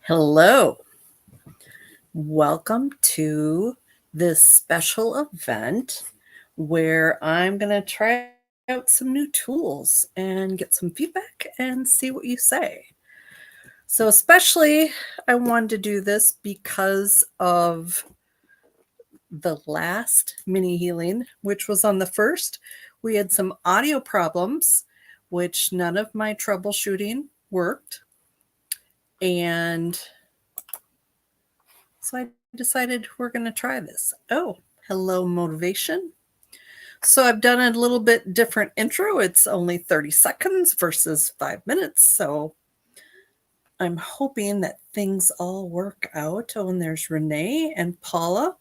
Hello. Welcome to this special event where I'm going to try out some new tools and get some feedback and see what you say. So, especially, I wanted to do this because of the last mini healing, which was on the first. We had some audio problems, which none of my troubleshooting worked. And so I decided we're going to try this. Oh, hello, motivation. So I've done a little bit different intro. It's only 30 seconds versus 5 minutes. So I'm hoping that things all work out. Oh, and there's Renee and Paula.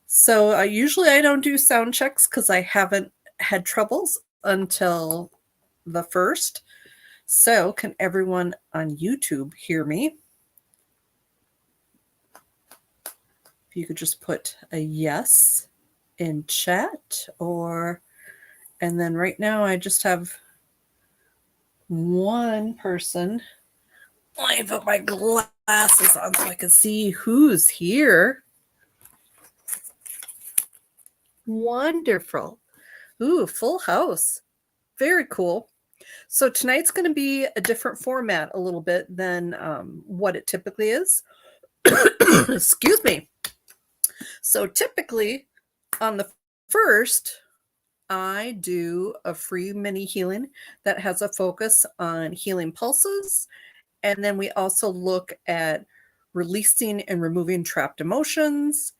So usually I don't do sound checks because I haven't had troubles until the first. So can everyone on YouTube hear me? If you could just put a yes in chat, and then right now I just have one person. Let me put my glasses on so I can see who's here. Wonderful. Ooh, full house. Very cool. So tonight's going to be a different format a little bit than what it typically is. Excuse me. So typically on the first, I do a free mini healing that has a focus on healing pulses. And then we also look at releasing and removing trapped emotions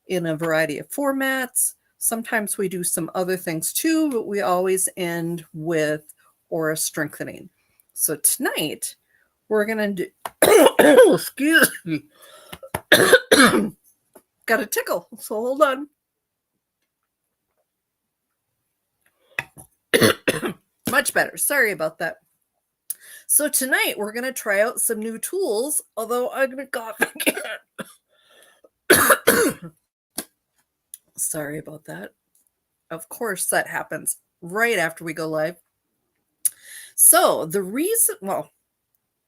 in a variety of formats. Sometimes we do some other things too, but we always end with aura strengthening. So tonight we're going to do, excuse me, got a tickle. So hold on. Much better. Sorry about that. So tonight we're going to try out some new tools, although I'm going to cough again. Sorry about that. Of course, that happens right after we go live. So the reason why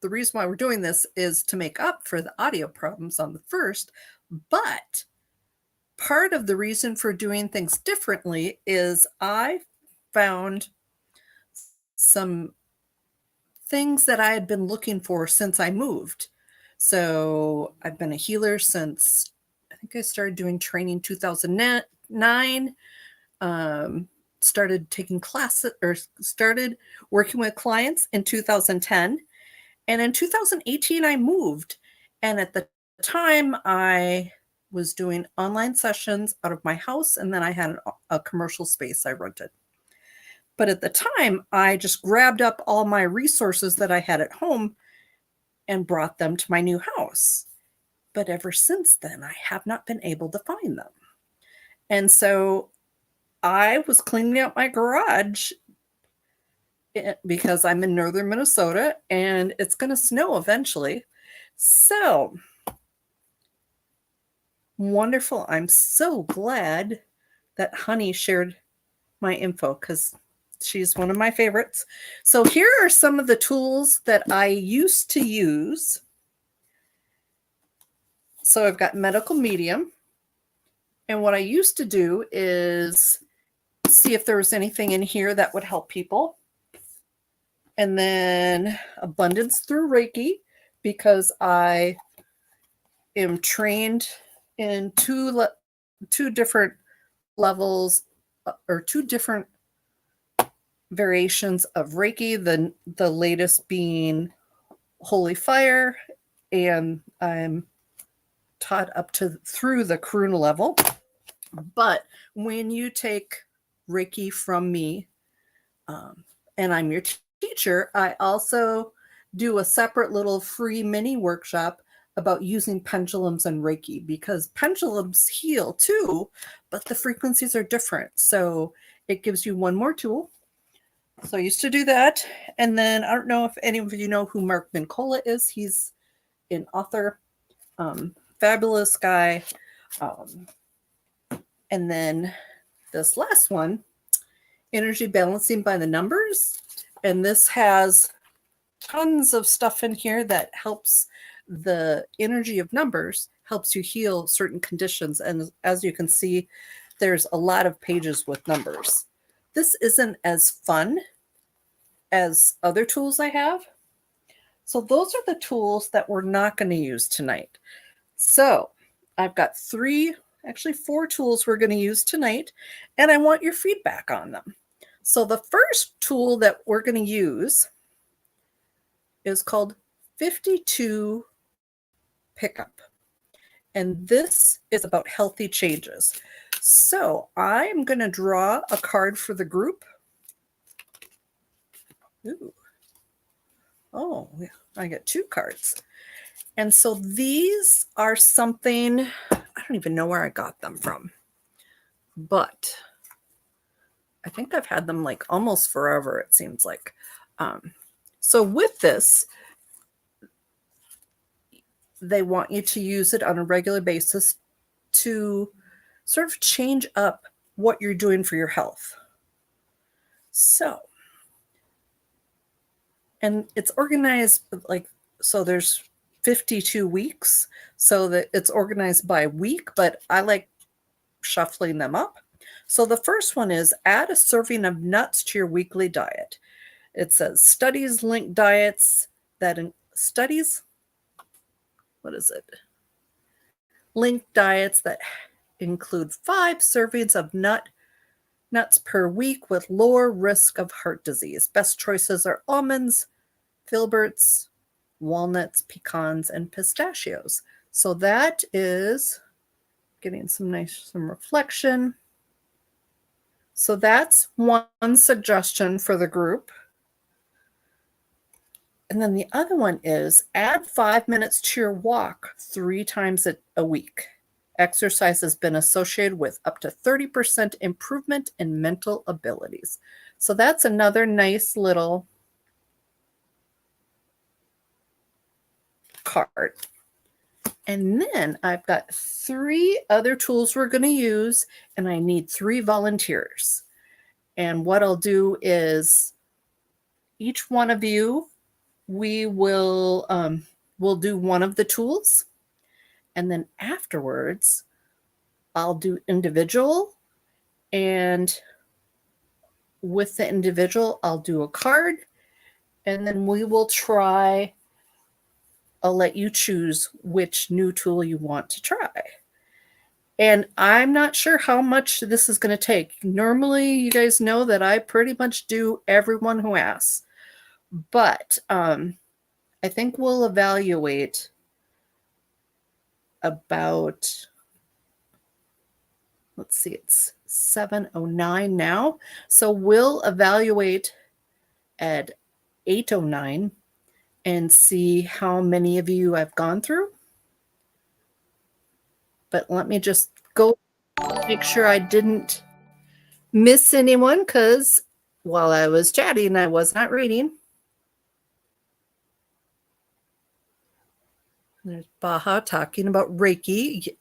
we're doing this is to make up for the audio problems on the first, but part of the reason for doing things differently is I found some things that I had been looking for since I moved. So I've been a healer since I think I started doing training 2009. Started taking classes or started working with clients in 2010. And in 2018, I moved. And at the time, I was doing online sessions out of my house. And then I had a commercial space I rented. But at the time, I just grabbed up all my resources that I had at home and brought them to my new house. But ever since then, I have not been able to find them. And so I was cleaning out my garage because I'm in northern Minnesota and it's going to snow eventually. So wonderful. I'm so glad that Honey shared my info because she's one of my favorites. So here are some of the tools that I used to use. So I've got medical medium. And what I used to do is see if there was anything in here that would help people. And then abundance through Reiki, because I am trained in two different levels or two different variations of Reiki, the latest being Holy Fire, and I'm taught up to through the Karuna level. But when you take Reiki from me, and I'm your teacher, I also do a separate little free mini workshop about using pendulums and Reiki, because pendulums heal too, but the frequencies are different. So it gives you one more tool. So I used to do that. And then I don't know if any of you know who Mark Mincola is. He's an author, fabulous guy. And then this last one, energy balancing by the numbers. And this has tons of stuff in here that helps the energy of numbers helps you heal certain conditions. And as you can see, there's a lot of pages with numbers. This isn't as fun as other tools I have. So those are the tools that we're not going to use tonight. So I've got four tools we're going to use tonight, and I want your feedback on them. So the first tool that we're going to use is called 52 Pickup. And this is about healthy changes. So I'm going to draw a card for the group. Ooh. Oh, I get 2 cards. And so these are something, I don't even know where I got them from, but I think I've had them like almost forever, it seems like. So with this, they want you to use it on a regular basis to sort of change up what you're doing for your health. So, and it's organized so there's 52 weeks, so that it's organized by week, but I like shuffling them up. So the first one is add a serving of nuts to your weekly diet. It says studies link diets that link diets that include 5 servings of nuts per week with lower risk of heart disease. Best choices are almonds, filberts, walnuts, pecans, and pistachios. So that is getting some reflection. So that's one suggestion for the group. And then the other one is add 5 minutes to your walk 3 times a week. Exercise has been associated with up to 30% improvement in mental abilities. So that's another nice little card. And then I've got 3 other tools we're going to use, and I need 3 volunteers. And what I'll do is each one of you, we'll do one of the tools, and then afterwards I'll do individual, and with the individual I'll do a card, and then we will try. I'll let you choose which new tool you want to try. And I'm not sure how much this is going to take. Normally, you guys know that I pretty much do everyone who asks. But I think we'll evaluate about, let's see, it's 7:09 now. So we'll evaluate at 8:09 and see how many of you I've gone through. But let me just go make sure I didn't miss anyone, because while I was chatting, I was not reading. There's Baha talking about Reiki.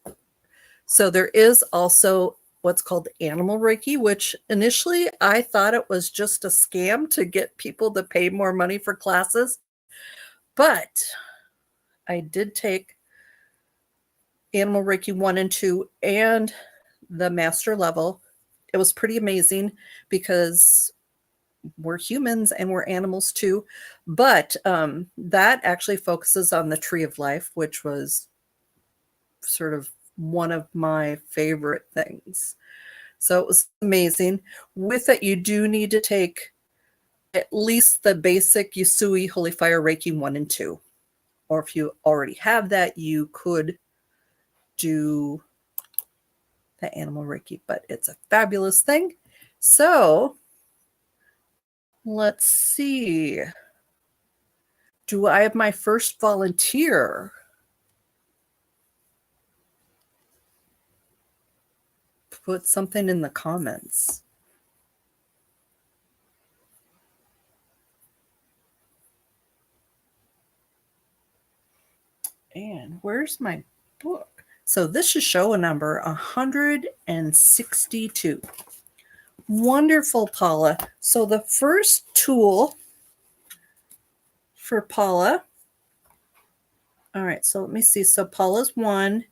So there is also what's called animal Reiki, which initially I thought it was just a scam to get people to pay more money for classes. But I did take Animal Reiki 1 and 2 and the master level. It was pretty amazing because we're humans and we're animals too. But that actually focuses on the tree of life, which was sort of one of my favorite things. So it was amazing. With it, you do need to take at least the basic Usui Holy Fire Reiki 1 and 2. Or if you already have that, you could do the animal Reiki, but it's a fabulous thing. So let's see. Do I have my first volunteer? Put something in the comments. And where's my book? So this is show number 162. Wonderful, Paula. So the first tool for Paula All right, so let me see. So Paula's 1,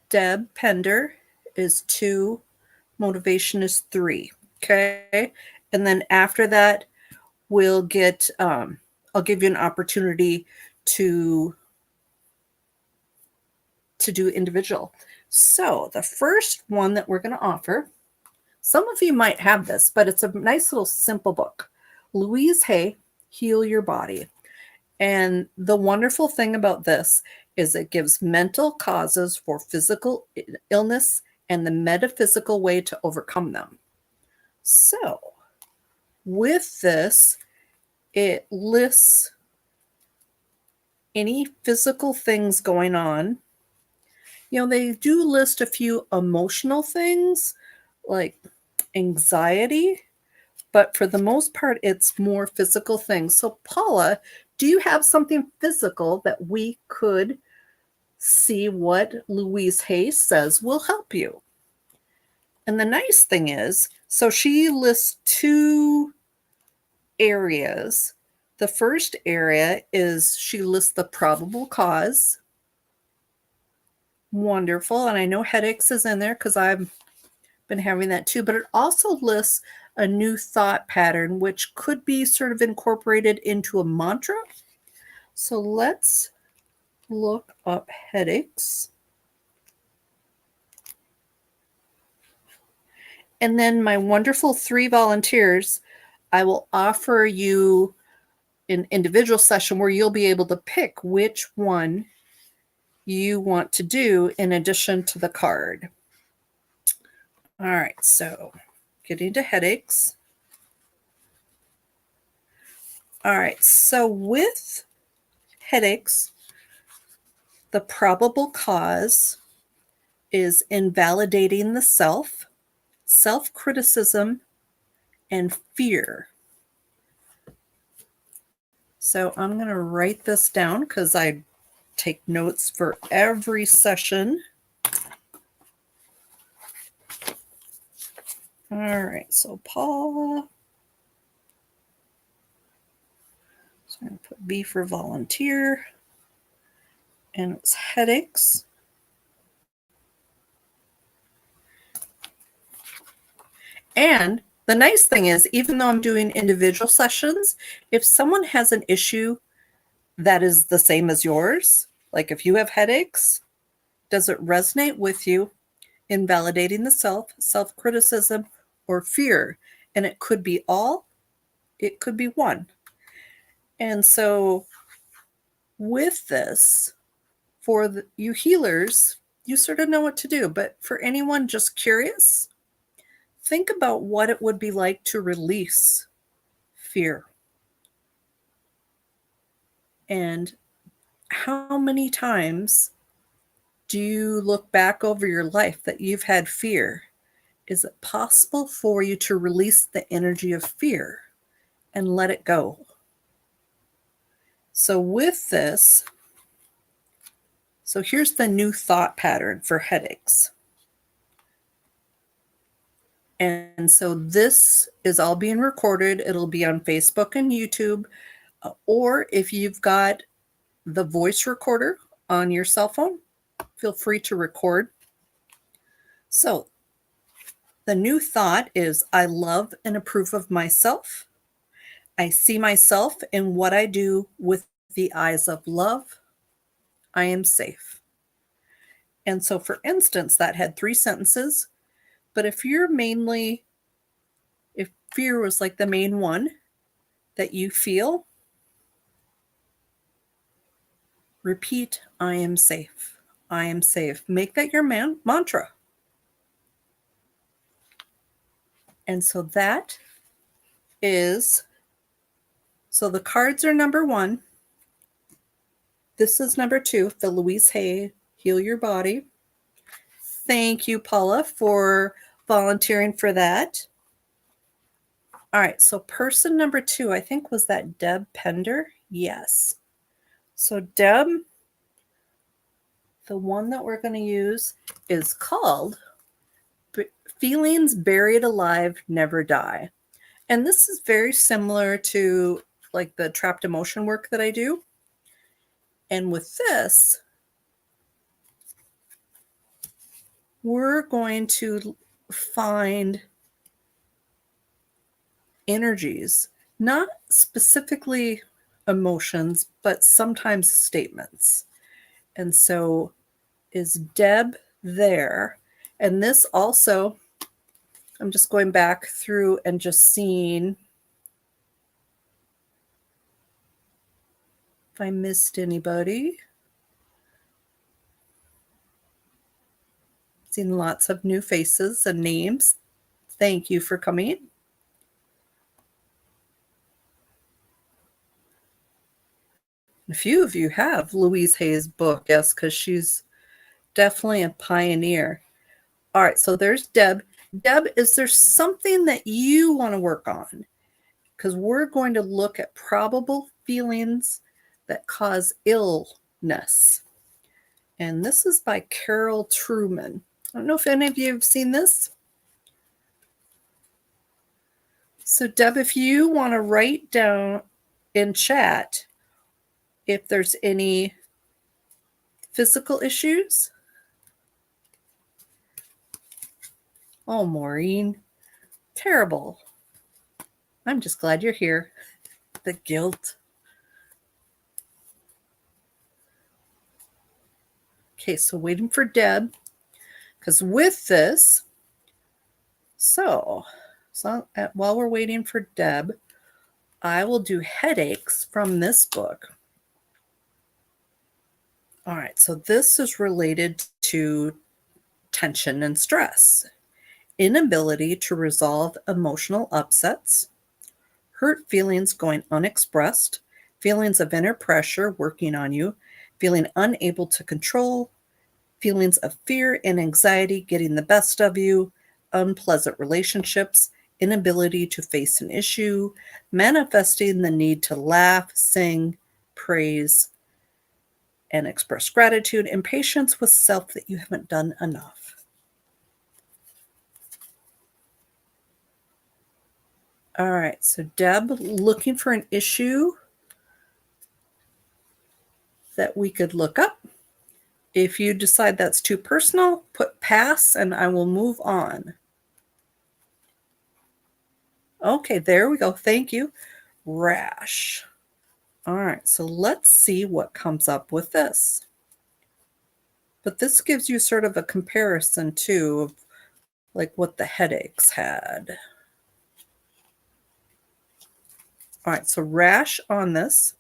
Deb Pender is 2, motivation is 3. Okay. And then after that, we'll get, I'll give you an opportunity to do individual. So the first one that we're going to offer, some of you might have this, but it's a nice little simple book. Louise Hay, Heal Your Body. And the wonderful thing about this is it gives mental causes for physical illness and the metaphysical way to overcome them. So with this, it lists any physical things going on. You know, they do list a few emotional things like anxiety, but for the most part, it's more physical things. So, Paula, do you have something physical that we could see what Louise Hay says will help you? And the nice thing is, so she lists 2 areas. The first area is she lists the probable cause. Wonderful. And I know headaches is in there because I've been having that too, but it also lists a new thought pattern, which could be sort of incorporated into a mantra. So let's look up headaches. And then my wonderful 3 volunteers, I will offer you an individual session where you'll be able to pick which one you want to do in addition to the card. All right, so getting to headaches. All right, so with headaches, the probable cause is invalidating the self, self-criticism, and fear. So I'm going to write this down because I take notes for every session. All right, so Paula. So I'm going to put V for volunteer. And it's headaches. And the nice thing is, even though I'm doing individual sessions, if someone has an issue that is the same as yours, like if you have headaches, does it resonate with you? Invalidating the self, self-criticism, or fear? And it could be all, it could be one. And so with this, for you healers, you sort of know what to do. But for anyone just curious, think about what it would be like to release fear. And how many times do you look back over your life that you've had fear? Is it possible for you to release the energy of fear and let it go? So with this, so here's the new thought pattern for headaches. And so this is all being recorded. It'll be on Facebook and YouTube. Or if you've got the voice recorder on your cell phone, feel free to record. So the new thought is, I love and approve of myself. I see myself in what I do with the eyes of love. I am safe. And so, for instance, that had 3 sentences. But if fear was like the main one that you feel, repeat, I am safe. I am safe. Make that your mantra. And so that is, so the cards are number 1. This is number 2, the Louise Hay, Heal Your Body. Thank you, Paula, for volunteering for that. All right, so person number 2, I think, was that Deb Pender? Yes. So Deb, the one that we're going to use is called Feelings Buried Alive Never Die. And this is very similar to like the trapped emotion work that I do. And with this, we're going to find energies, not specifically emotions, but sometimes statements. And so is Deb there? And this also, I'm just going back through and just seeing if I missed anybody. Seen lots of new faces and names. Thank you for coming. A few of you have Louise Hay's book, yes, because she's definitely a pioneer. All right, so there's Deb. Deb, is there something that you want to work on? Because we're going to look at probable feelings that cause illness. And this is by Carol Truman. I don't know if any of you have seen this. So Deb, if you want to write down in chat if there's any physical issues. Oh, Maureen, terrible. I'm just glad you're here. The guilt. Okay, so waiting for Deb, because with this, so while we're waiting for Deb, I will do headaches from this book. All right, so this is related to tension and stress, inability to resolve emotional upsets, hurt feelings going unexpressed, feelings of inner pressure working on you, feeling unable to control, feelings of fear and anxiety getting the best of you, unpleasant relationships, inability to face an issue, manifesting the need to laugh, sing, praise, and express gratitude, impatience with self that you haven't done enough. All right, so Deb, looking for an issue that we could look up. If you decide that's too personal, put pass and I will move on. Okay, there we go. Thank you. Rash. All right, so let's see what comes up with this. But this gives you sort of a comparison too of like what the headaches had. All right, so rash on this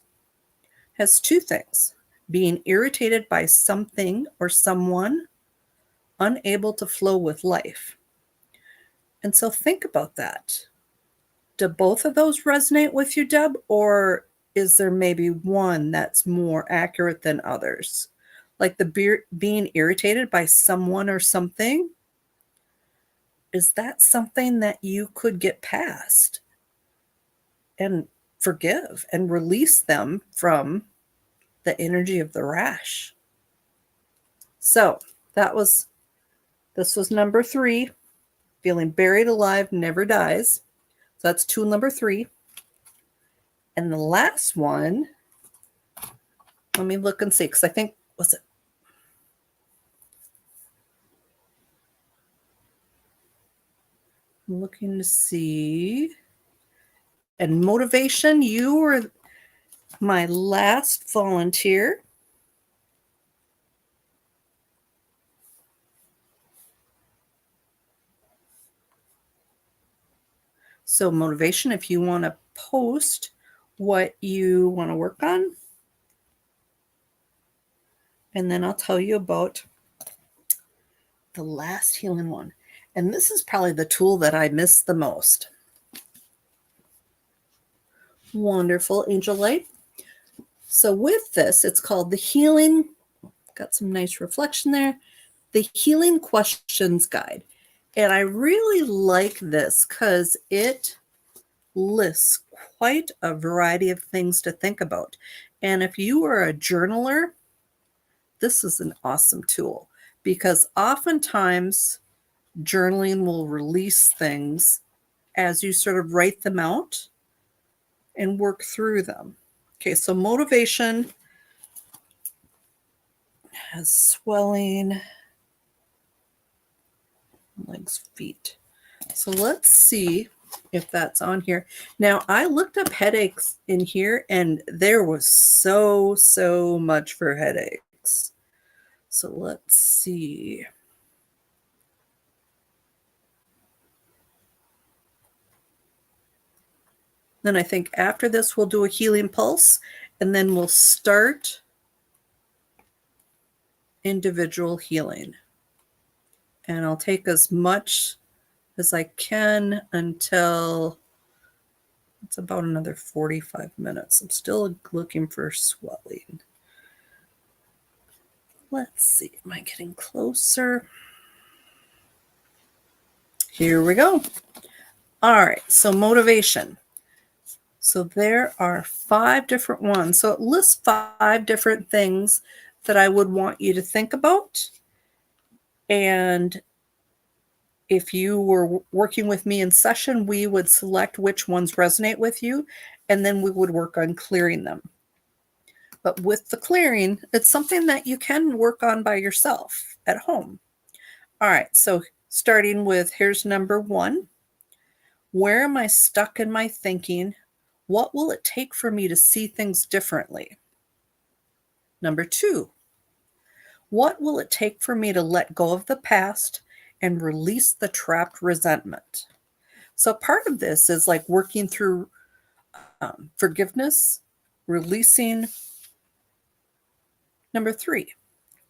has two things: being irritated by something or someone, unable to flow with life. And so think about that. Do both of those resonate with you, Deb, or is there maybe one that's more accurate than others? Like being irritated by someone or something, is that something that you could get past and forgive and release them from the energy of the rash? So this was number 3, feeling buried alive never dies. So that's tool number 3. And the last one, let me look and see, because I think, was it? I'm looking to see. And motivation, you were my last volunteer. So motivation, if you want to post what you want to work on, and then I'll tell you about the last healing one. And this is probably the tool that I miss the most. Wonderful, Angel Light. So with this, it's called the Healing, got some nice reflection there, the Healing Questions Guide. And I really like this because it lists quite a variety of things to think about. And if you are a journaler, this is an awesome tool because oftentimes journaling will release things as you sort of write them out and work through them. Okay, so motivation, has swelling, legs, feet. So let's see if that's on here. Now, I looked up headaches in here, and there was so much for headaches. So let's see. Then I think after this, we'll do a healing pulse, and then we'll start individual healing. And I'll take as much as I can until it's about another 45 minutes. I'm still looking for swelling. Let's see, am I getting closer? Here we go. All right, so motivation. So there are 5 different ones. So it lists 5 different things that I would want you to think about. And if you were working with me in session, we would select which ones resonate with you, and then we would work on clearing them. But with the clearing, it's something that you can work on by yourself at home. All right, so starting with, here's number 1. Where am I stuck in my thinking? What will it take for me to see things differently? Number 2, what will it take for me to let go of the past and release the trapped resentment? So part of this is like working through forgiveness, releasing. Number 3,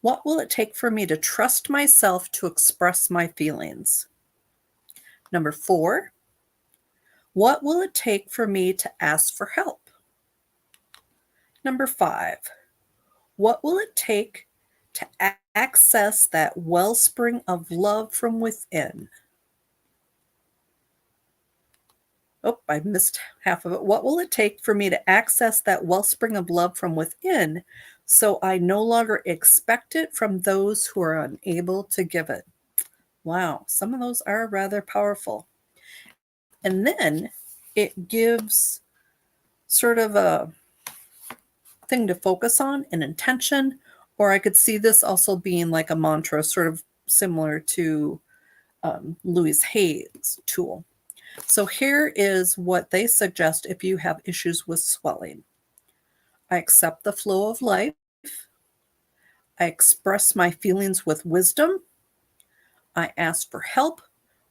what will it take for me to trust myself to express my feelings? Number 4, what will it take for me to ask for help? Number 5, what will it take to access that wellspring of love from within? Oh, I missed half of it. What will it take for me to access that wellspring of love from within so I no longer expect it from those who are unable to give it? Wow, some of those are rather powerful. And then it gives sort of a thing to focus on, an intention, or I could see this also being like a mantra, sort of similar to Louise Hay's tool. So here is what they suggest if you have issues with swelling. I accept the flow of life. I express my feelings with wisdom. I ask for help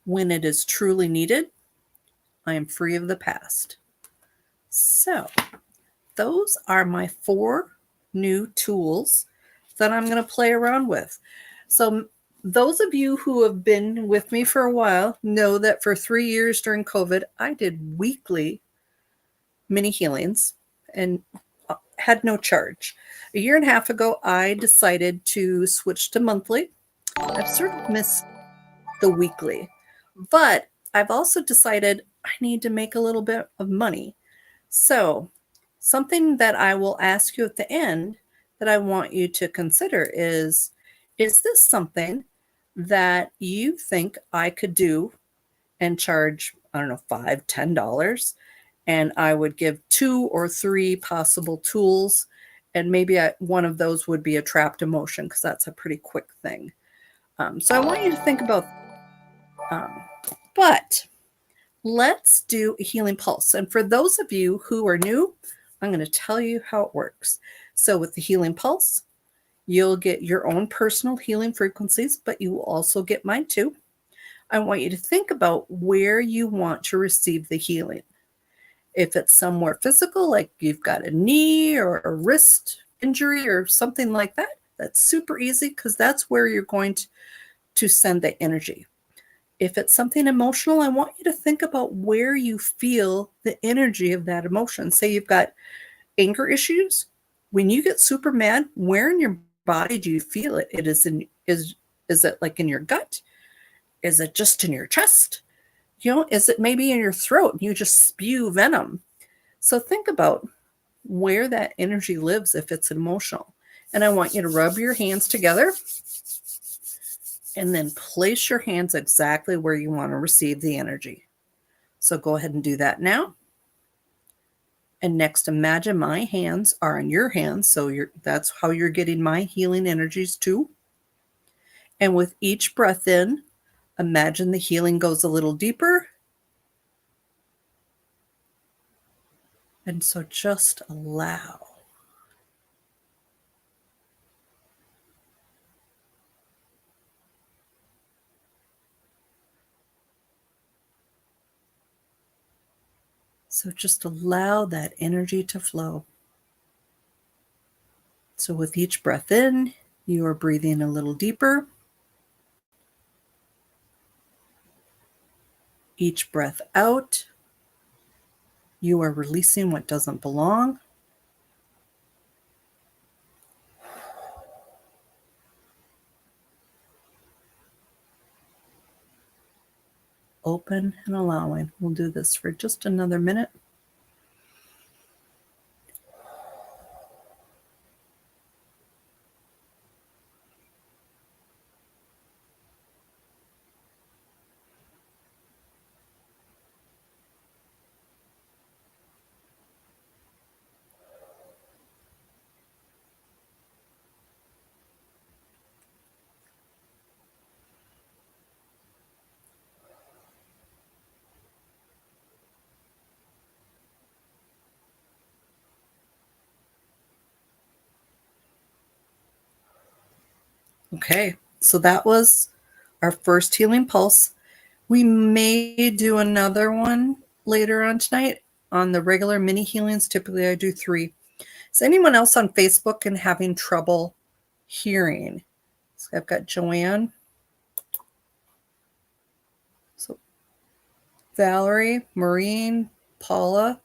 when it is truly needed. I am free of the past. So those are my 4 new tools that I'm going to play around with. So those of you who have been with me for a while know that for 3 years during COVID, I did weekly mini healings and had no charge. A year and a half ago, I decided to switch to monthly. I've sort of missed the weekly, but I've also decided I need to make a little bit of money. So something that I will ask you at the end that I want you to consider is this something that you think I could do and charge, I don't know, $5, $10, and I would give 2 or 3 possible tools, and maybe one of those would be a trapped emotion, because that's a pretty quick thing. So I want you to think about, but let's do a healing pulse. And for those of you who are new, I'm going to tell you how it works. So with the healing pulse, you'll get your own personal healing frequencies, but you will also get mine too. I want you to think about where you want to receive the healing. If it's somewhere physical, like you've got a knee or a wrist injury or something like that, that's super easy, because that's where you're going to send the energy. If it's something emotional, I want you to think about where you feel the energy of that emotion. Say you've got anger issues. When you get super mad, where in your body do you feel it? Is it like in your gut? Is it just in your chest? Is it maybe in your throat and you just spew venom? So think about where that energy lives if it's emotional. And I want you to rub your hands together and then place your hands exactly where you want to receive the energy. So go ahead and do that now. And next, imagine my hands are in your hands. So that's how you're getting my healing energies too. And with each breath in, imagine the healing goes a little deeper. And so just allow. So just allow that energy to flow. So with each breath in, you are breathing a little deeper. Each breath out, you are releasing what doesn't belong. Open and allowing. We'll do this for just another minute. Okay, so that was our first healing pulse. We may do another one later on tonight on the regular mini healings. Typically, I do 3. Is anyone else on Facebook and having trouble hearing? So I've got Joanne. So Valerie, Maureen, Paula.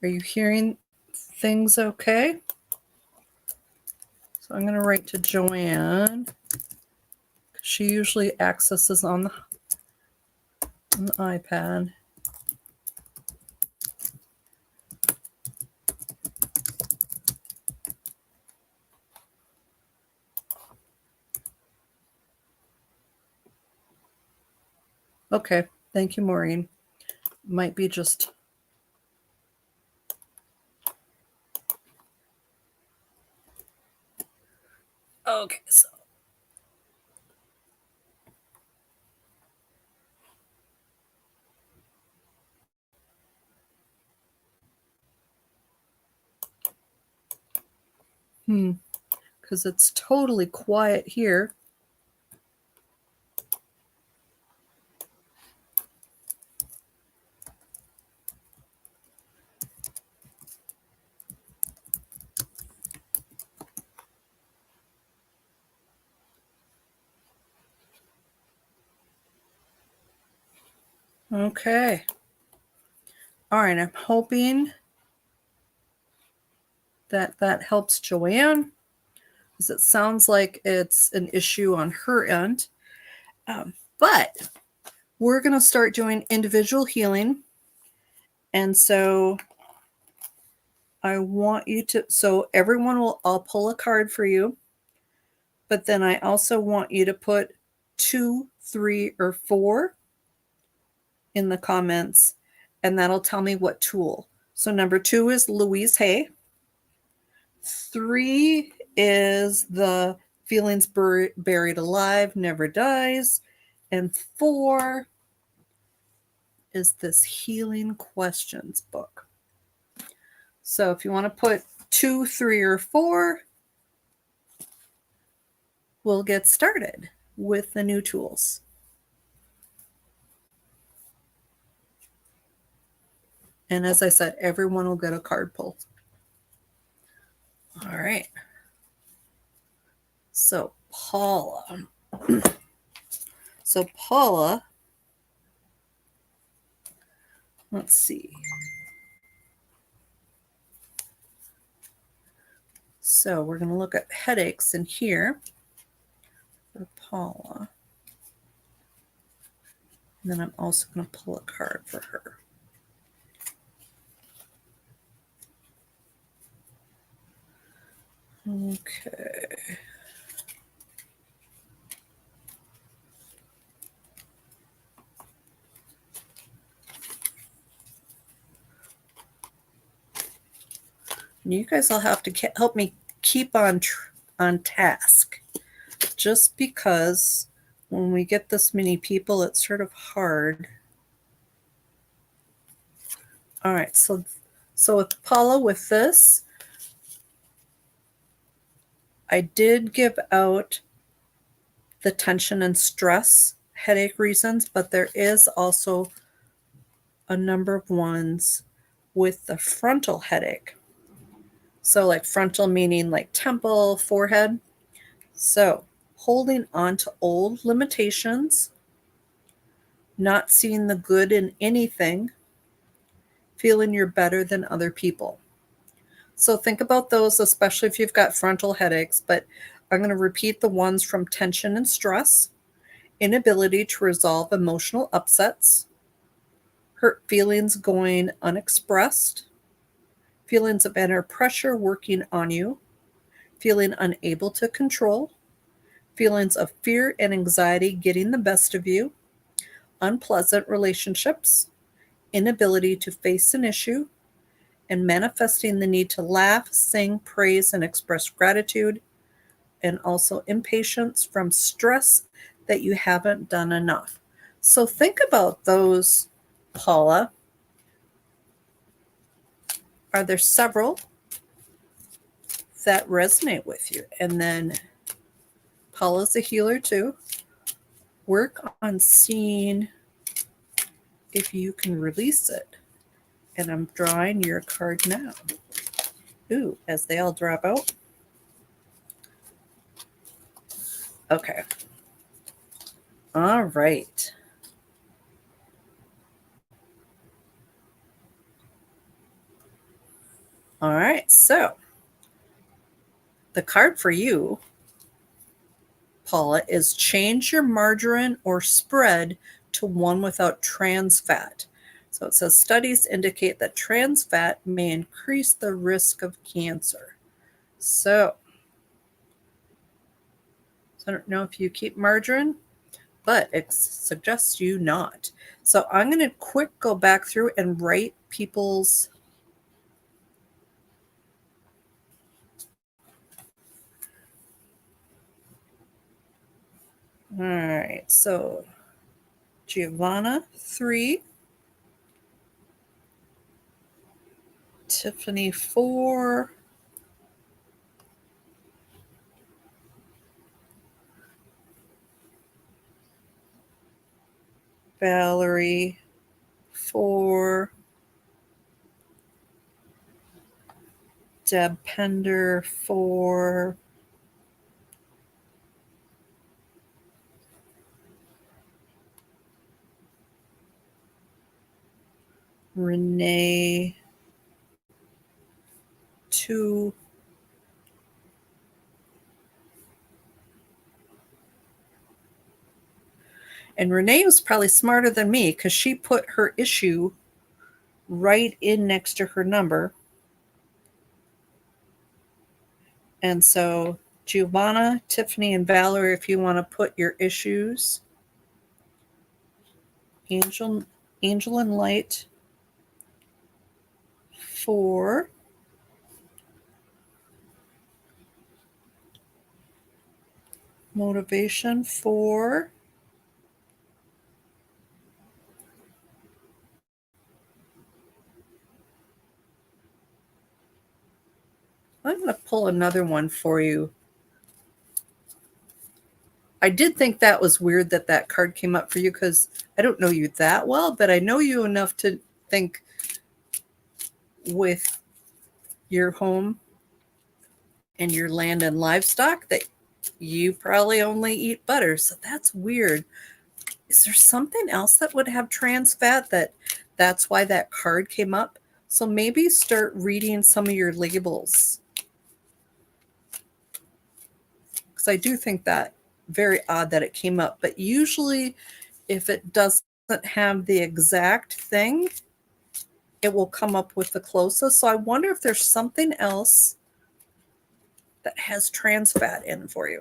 Are you hearing things okay? So I'm going to write to Joanne. She usually accesses on the iPad. Okay, thank you, Maureen. Might be just... Okay, so... Because it's totally quiet here. Okay. All right, I'm hoping that helps Joanne, because it sounds like it's an issue on her end. But we're going to start doing individual healing. And so I want you to, so everyone I'll pull a card for you. But then I also want you to put 2, 3, or 4 in the comments, and that'll tell me what tool. So number 2 is Louise Hay. 3 is the Feelings Buried Alive, Never Dies. And 4 is this Healing Questions book. So if you want to put 2, 3, or 4, we'll get started with the new tools. And as I said, everyone will get a card pull. All right. So Paula. Let's see. So we're going to look at headaches in here for Paula. And then I'm also going to pull a card for her. Okay. You guys will have to help me keep on task, just because when we get this many people, it's sort of hard. All right, so with Paula, with this, I did give out the tension and stress headache reasons, but there is also a number of ones with the frontal headache. So like frontal meaning like temple, forehead. So holding on to old limitations, not seeing the good in anything, feeling you're better than other people. So think about those, especially if you've got frontal headaches, but I'm going to repeat the ones from tension and stress, inability to resolve emotional upsets, hurt feelings going unexpressed, feelings of inner pressure working on you, feeling unable to control, feelings of fear and anxiety getting the best of you, unpleasant relationships, inability to face an issue, and manifesting the need to laugh, sing, praise, and express gratitude, and also impatience from stress that you haven't done enough. So think about those, Paula. Are there several that resonate with you? And then Paula's a healer too. Work on seeing if you can release it. And I'm drawing your card now. Ooh, as they all drop out. Okay. All right. All right. So the card for you, Paula, is change your margarine or spread to one without trans fat. So it says studies indicate that trans fat may increase the risk of cancer. So I don't know if you keep margarine, but it suggests you not. So I'm going to quick go back through and write people's all right. So Giovanna 3, Tiffany 4, Valerie 4, Deb Pender 4, Renee 2, and Renee was probably smarter than me because she put her issue right in next to her number. And so Giovanna, Tiffany, and Valerie, if you want to put your issues, Angel and Light 4, Motivation 4, I'm going to pull another one for you. I did think that was weird that card came up for you because I don't know you that well, but I know you enough to think with your home and your land and livestock that you probably only eat butter. So that's weird. Is there something else that would have trans fat that's why that card came up? So maybe start reading some of your labels. Because I do think that very odd that it came up. But usually if it doesn't have the exact thing, it will come up with the closest. So I wonder if there's something else that has trans fat in for you.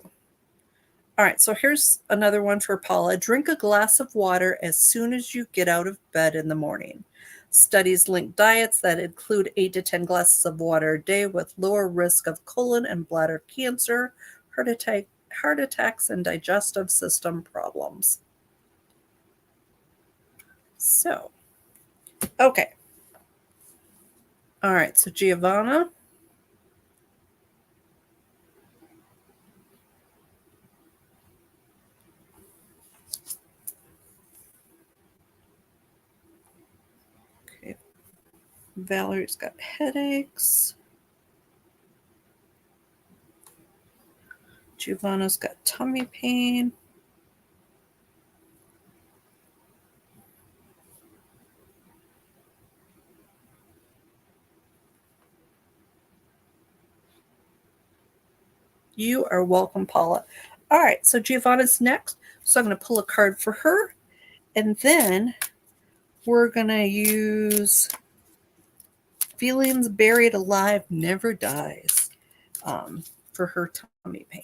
All right, so here's another one for Paula. Drink a glass of water as soon as you get out of bed in the morning. Studies link diets that include 8 to 10 glasses of water a day with lower risk of colon and bladder cancer, heart attacks, and digestive system problems. So, okay. All right, so Giovanna. Okay. Valerie's got headaches. Giovanna's got tummy pain. You are welcome, Paula. All right, so Giovanna's next. So I'm going to pull a card for her. And then we're going to use Feelings Buried Alive Never Dies for her tummy pain.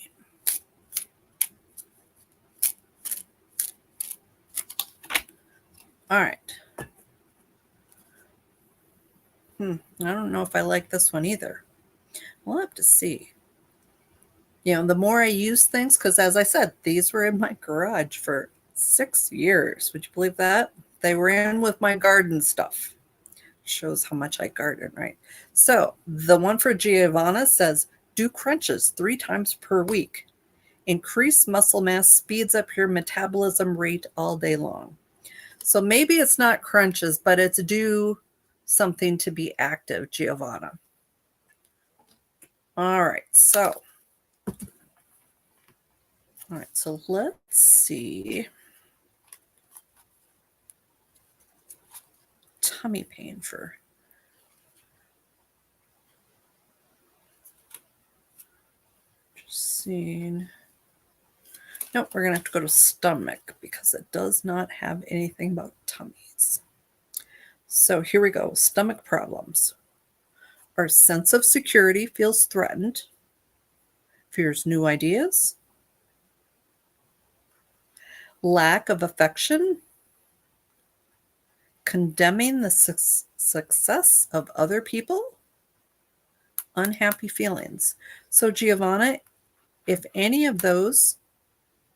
All right. I don't know if I like this one either. We'll have to see. You know, the more I use things, because as I said, these were in my garage for 6 years. Would you believe that? They were in with my garden stuff. Shows how much I garden, right? So the one for Giovanna says, do crunches 3 times per week. Increase muscle mass, speeds up your metabolism rate all day long. So maybe it's not crunches, but it's do something to be active, Giovanna. All right, so let's see. Tummy pain for just seeing. Nope, we're gonna have to go to stomach because it does not have anything about tummies. So here we go. Stomach problems. Our sense of security feels threatened. Fears new ideas. Lack of affection. Condemning the success of other people. Unhappy feelings. So Giovanna, if any of those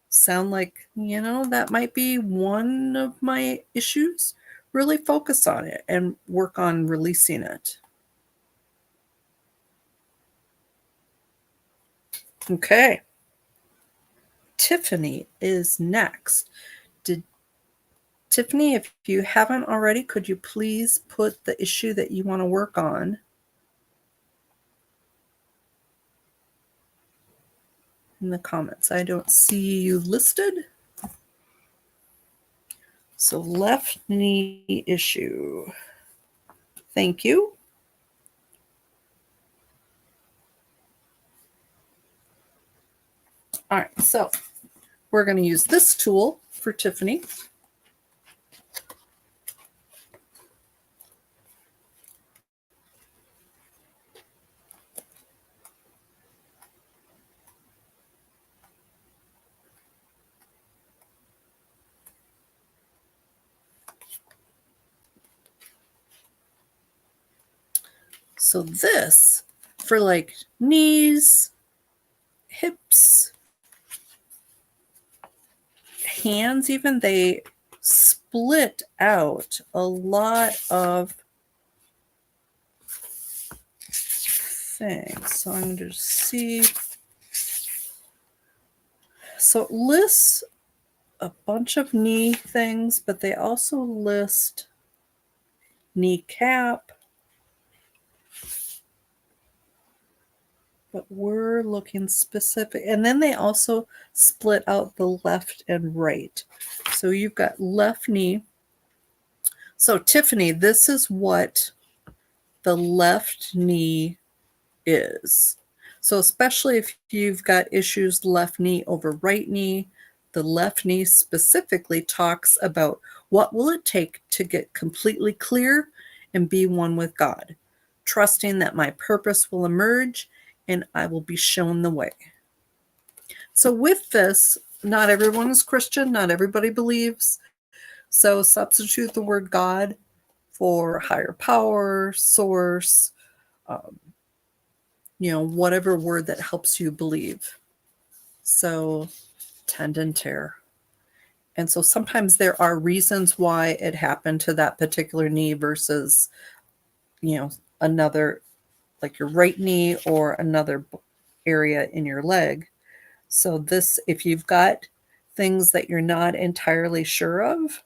sound like, that might be one of my issues, really focus on it and work on releasing it. Okay. Tiffany is next. Tiffany, if you haven't already, could you please put the issue that you want to work on in the comments? I don't see you listed. So left knee issue. Thank you. All right, so we're going to use this tool for Tiffany. So this for like knees, hips, hands even, they split out a lot of things. So I'm going to see. So it lists a bunch of knee things, but they also list kneecap. But we're looking specific. And then they also split out the left and right. So you've got left knee. So Tiffany, this is what the left knee is. So especially if you've got issues left knee over right knee, the left knee specifically talks about what will it take to get completely clear and be one with God, trusting that my purpose will emerge and I will be shown the way. So with this, not everyone is Christian, not everybody believes. So substitute the word God for higher power, source, whatever word that helps you believe. So tendon tear. And so sometimes there are reasons why it happened to that particular knee versus, another, like your right knee or another area in your leg. So this, if you've got things that you're not entirely sure of,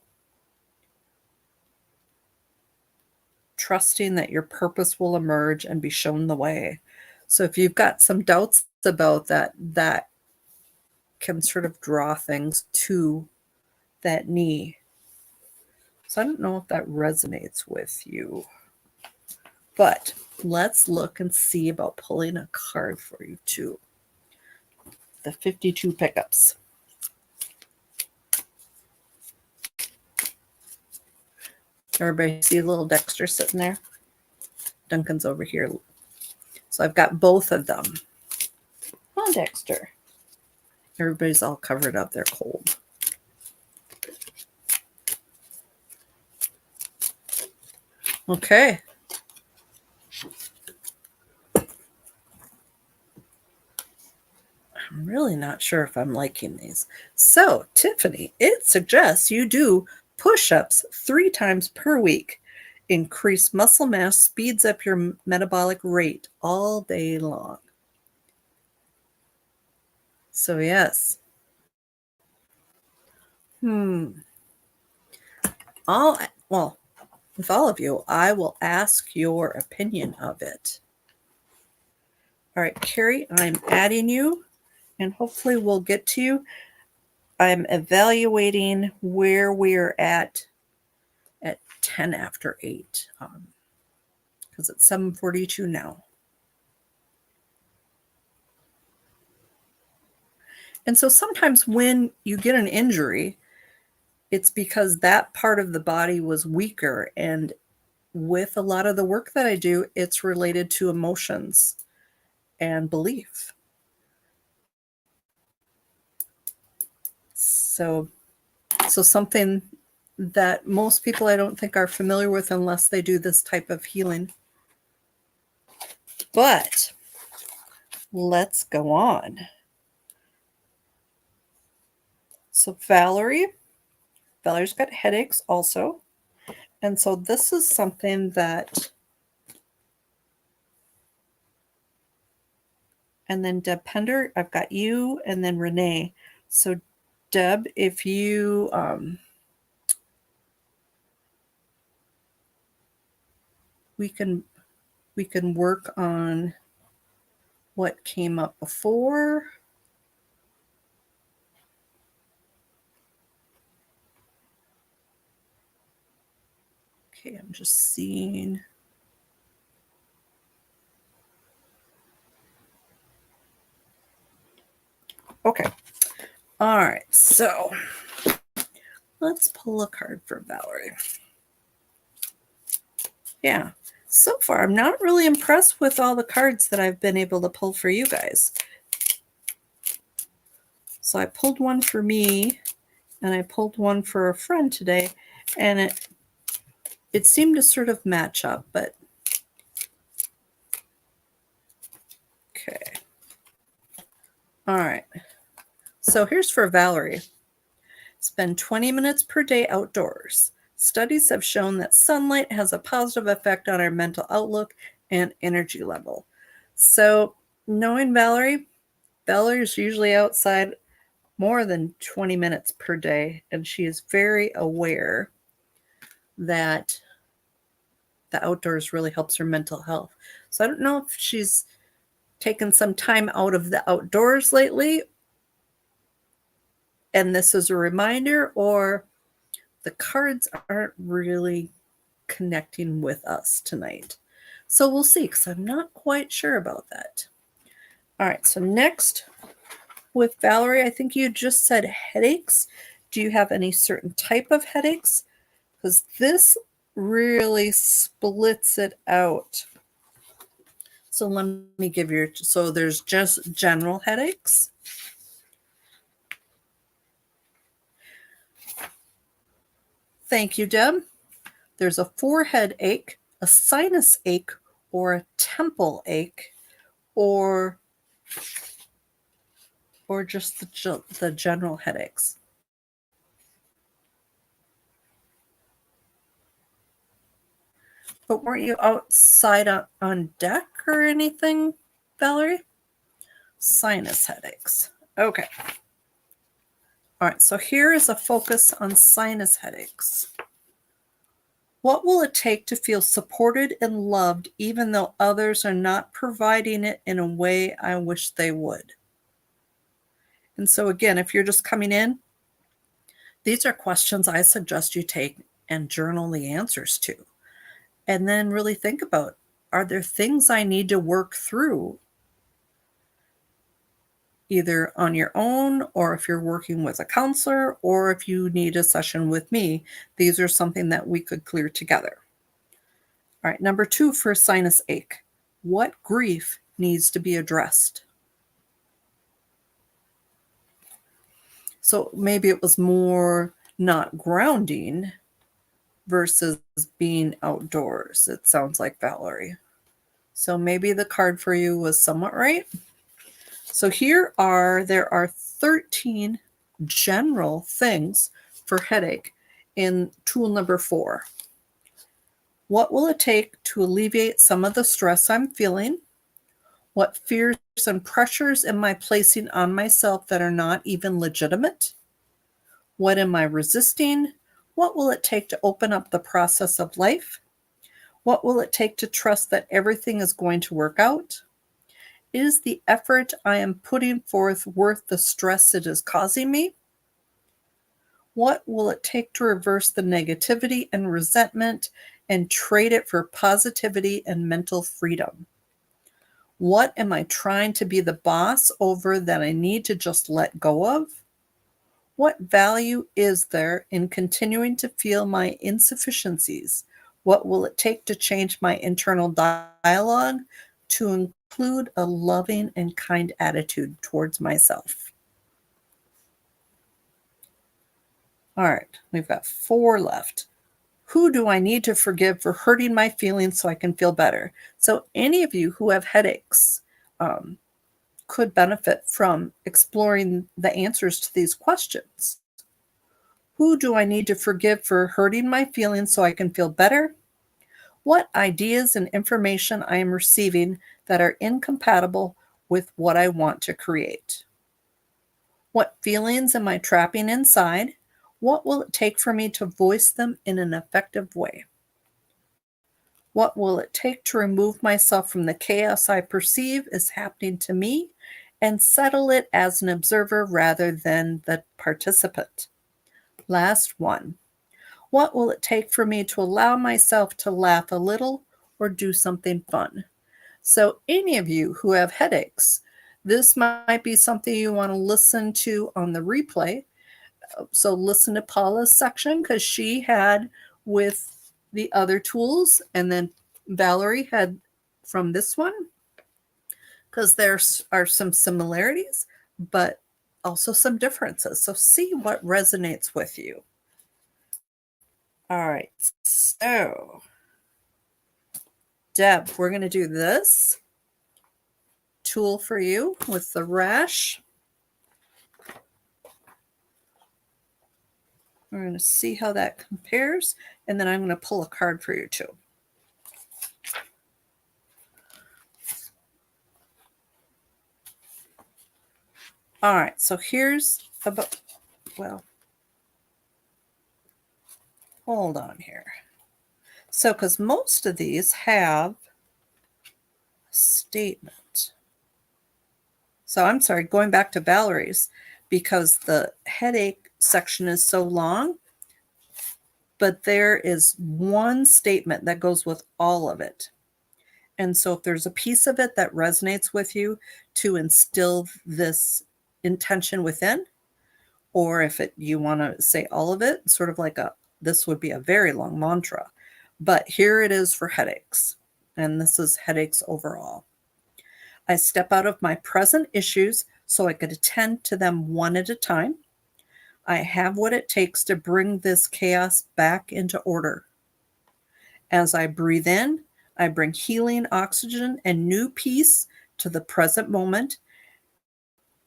trusting that your purpose will emerge and be shown the way. So if you've got some doubts about that, that can sort of draw things to that knee. So I don't know if that resonates with you, but let's look and see about pulling a card for you too. The 52 pickups. Everybody see little Dexter sitting there? Duncan's over here. So I've got both of them. Oh, Dexter. Everybody's all covered up. They're cold. Okay. I'm really not sure if I'm liking these. So, Tiffany, it suggests you do push-ups 3 times per week. Increase muscle mass, speeds up your metabolic rate all day long. So, yes. Well, with all of you, I will ask your opinion of it. All right, Carrie, I'm adding you, and hopefully we'll get to you. I'm evaluating where we're at 10 after 8, because it's 7:42 now. And so sometimes when you get an injury, it's because that part of the body was weaker. And with a lot of the work that I do, it's related to emotions and belief. So something that most people I don't think are familiar with unless they do this type of healing. But let's go on. So Valerie's got headaches also. And so this is something that, and then Deb Pender, I've got you, and then Renee. So Deb, if you, we can work on what came up before. Okay, I'm just seeing. Okay. All right. So let's pull a card for Valerie. Yeah. So far, I'm not really impressed with all the cards that I've been able to pull for you guys. So I pulled one for me, and I pulled one for a friend today, and it seemed to sort of match up, but okay. All right. So here's for Valerie. Spend 20 minutes per day outdoors. Studies have shown that sunlight has a positive effect on our mental outlook and energy level. So knowing Valerie is usually outside more than 20 minutes per day, and she is very aware that the outdoors really helps her mental health. So I don't know if she's taken some time out of the outdoors lately, and this is a reminder, or the cards aren't really connecting with us tonight. So we'll see, because I'm not quite sure about that. All right, so next with Valerie, I think you just said headaches. Do you have any certain type of headaches? Because this really splits it out. So let me give you, so there's just general headaches. Thank you, Deb. There's a forehead ache, a sinus ache, or a temple ache, or just the general headaches. But weren't you outside on deck or anything, Valerie? Sinus headaches. Okay. All right, so here is a focus on sinus headaches. What will it take to feel supported and loved even though others are not providing it in a way I wish they would? And so again, if you're just coming in, these are questions I suggest you take and journal the answers to. And then really think about, are there things I need to work through either on your own, or if you're working with a counselor, or if you need a session with me? These are something that we could clear together. All right, number 2 for sinus ache. What grief needs to be addressed? So maybe it was more not grounding versus being outdoors. It sounds like, Valerie. So maybe the card for you was somewhat right. So there are 13 general things for headache in tool number 4. What will it take to alleviate some of the stress I'm feeling? What fears and pressures am I placing on myself that are not even legitimate? What am I resisting? What will it take to open up the process of life? What will it take to trust that everything is going to work out? Is the effort I am putting forth worth the stress it is causing me? What will it take to reverse the negativity and resentment and trade it for positivity and mental freedom? What am I trying to be the boss over that I need to just let go of? What value is there in continuing to feel my insufficiencies? What will it take to change my internal dialogue to include a loving and kind attitude towards myself? All right, we've got 4 left. Who do I need to forgive for hurting my feelings so I can feel better? So any of you who have headaches could benefit from exploring the answers to these questions. Who do I need to forgive for hurting my feelings so I can feel better? What ideas and information I am receiving that are incompatible with what I want to create? What feelings am I trapping inside? What will it take for me to voice them in an effective way? What will it take to remove myself from the chaos I perceive is happening to me and settle it as an observer rather than the participant? Last one. What will it take for me to allow myself to laugh a little or do something fun? So any of you who have headaches, this might be something you want to listen to on the replay. So listen to Paula's section because she had with the other tools, and then Valerie had from this one, because there are some similarities, but also some differences. So see what resonates with you. All right, so Deb, we're going to do this tool for you with the rash. We're going to see how that compares, and then I'm going to pull a card for you too. All right, so here's about, well, hold on here. So, because most of these have a statement. So I'm sorry, going back to Valerie's, because the headache section is so long, but there is one statement that goes with all of it. And so if there's a piece of it that resonates with you to instill this intention within, or if you want to say all of it, sort of like this would be a very long mantra. But here it is for headaches. And this is headaches overall. I step out of my present issues so I could attend to them one at a time. I have what it takes to bring this chaos back into order. As I breathe in, I bring healing oxygen and new peace to the present moment,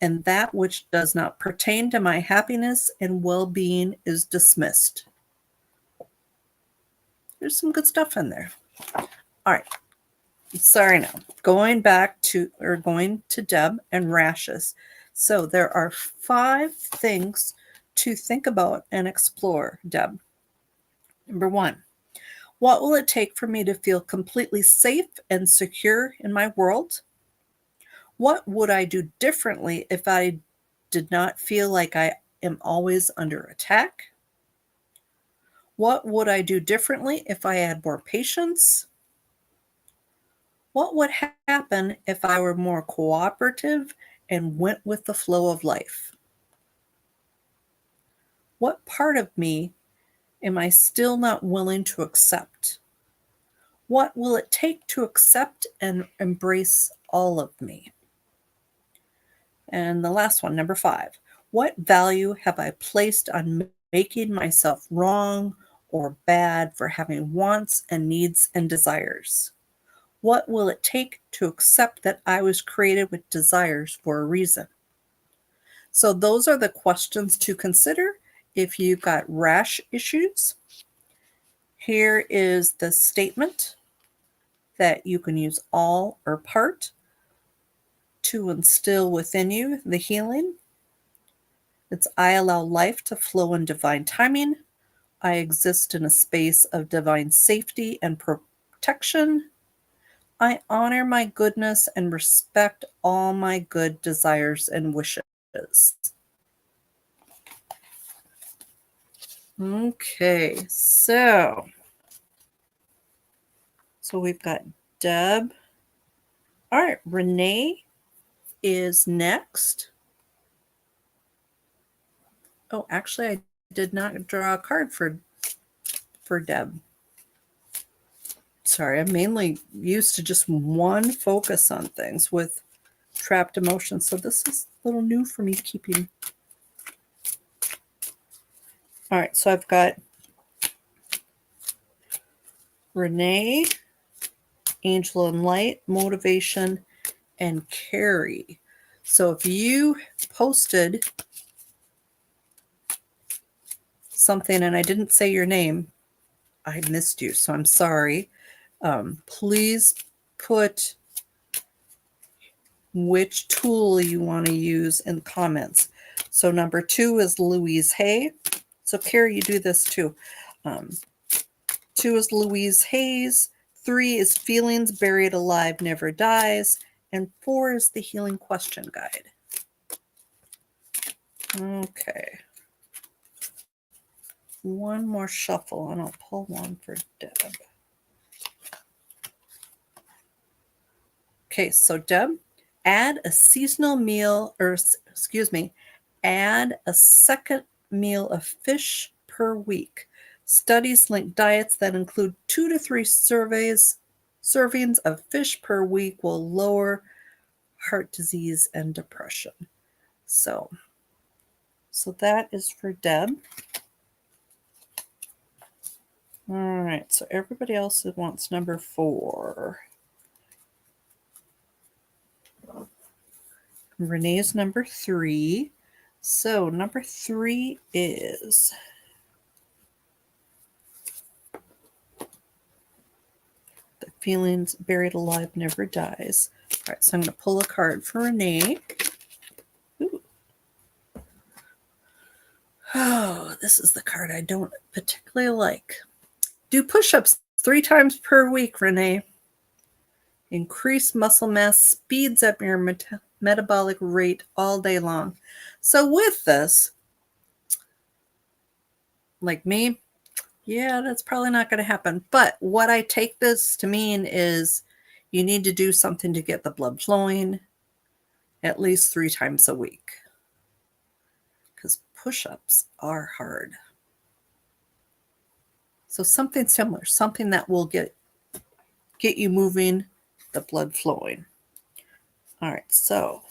and that which does not pertain to my happiness and well-being is dismissed. There's some good stuff in there. All right. Sorry now. Going to Deb and rashes. So there are 5 things to think about and explore, Deb. Number 1, what will it take for me to feel completely safe and secure in my world? What would I do differently if I did not feel like I am always under attack? What would I do differently if I had more patience? What would happen if I were more cooperative and went with the flow of life? What part of me am I still not willing to accept? What will it take to accept and embrace all of me? And the last one, number 5, what value have I placed on making myself wrong or bad for having wants and needs and desires? What will it take to accept that I was created with desires for a reason? So those are the questions to consider if you've got rash issues. Here is the statement that you can use all or part to instill within you the healing. It's I allow life to flow in divine timing. I exist in a space of divine safety and protection. I honor my goodness and respect all my good desires and wishes. Okay, so we've got Deb. All right, Renee is next. Oh, actually, I did not draw a card for Deb. Sorry, I'm mainly used to just one focus on things with trapped emotions. So this is a little new for me keeping. All right, so I've got Renee, Angel and Light, Motivation, and Carrie. So if you posted something and I didn't say your name, I missed you, so I'm sorry. Please put which tool you want to use in the comments. So number 2 is Louise Hay. So Carrie, you do this too. 2 is Louise Hayes. 3 is Feelings Buried Alive Never Dies. And 4 is the Healing Question Guide. Okay. One more shuffle and I'll pull one for Deb. Okay, so Deb, add a seasonal meal, add a second meal of fish per week. Studies link diets that include 2 to 3 servings of fish per week will lower heart disease and depression. So that is for Deb. All right, so everybody else wants number 4. Renee's number 3. So number 3 is the Feelings Buried Alive Never Dies. All right, so I'm going to pull a card for Renee. Ooh. Oh, this is the card I don't particularly like. Do push-ups 3 times per week, Renee. Increase muscle mass, speeds up your metabolic rate all day long. So with this, like me, yeah, that's probably not going to happen. But what I take this to mean is you need to do something to get the blood flowing at least 3 times a week. Because push-ups are hard. So something similar, something that will get you moving, the blood flowing. All right, so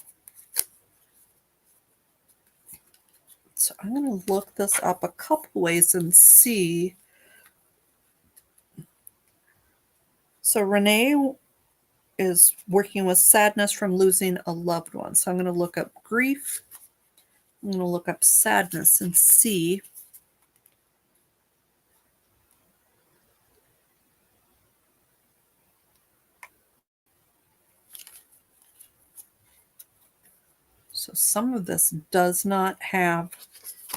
I'm going to look this up a couple ways and see So Renee is working with sadness from losing a loved one. So I'm going to look up grief. I'm going to look up sadness and see. So some of this does not have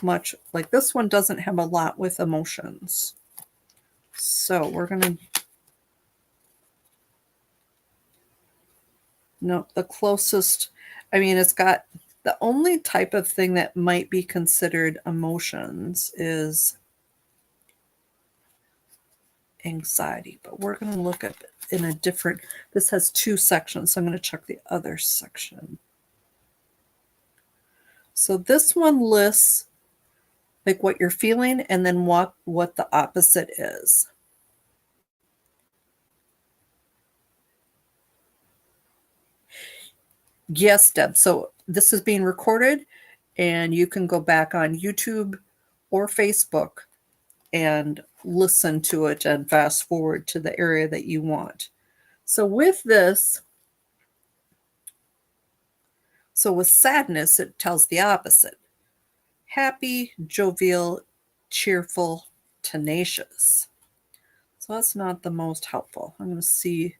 much, like this one doesn't have a lot with emotions. So we're going to, no, the closest, I mean, it's got, the only type of thing that might be considered emotions is anxiety, but we're going to look at it in a different, this has two sections, so I'm going to check the other section. So this one lists like what you're feeling and then what the opposite is. Yes, Deb. So this is being recorded and you can go back on YouTube or Facebook and listen to it and fast forward to the area that you want. So with this, so with sadness, it tells the opposite. Happy, jovial, cheerful, tenacious. So that's not the most helpful. I'm going to see.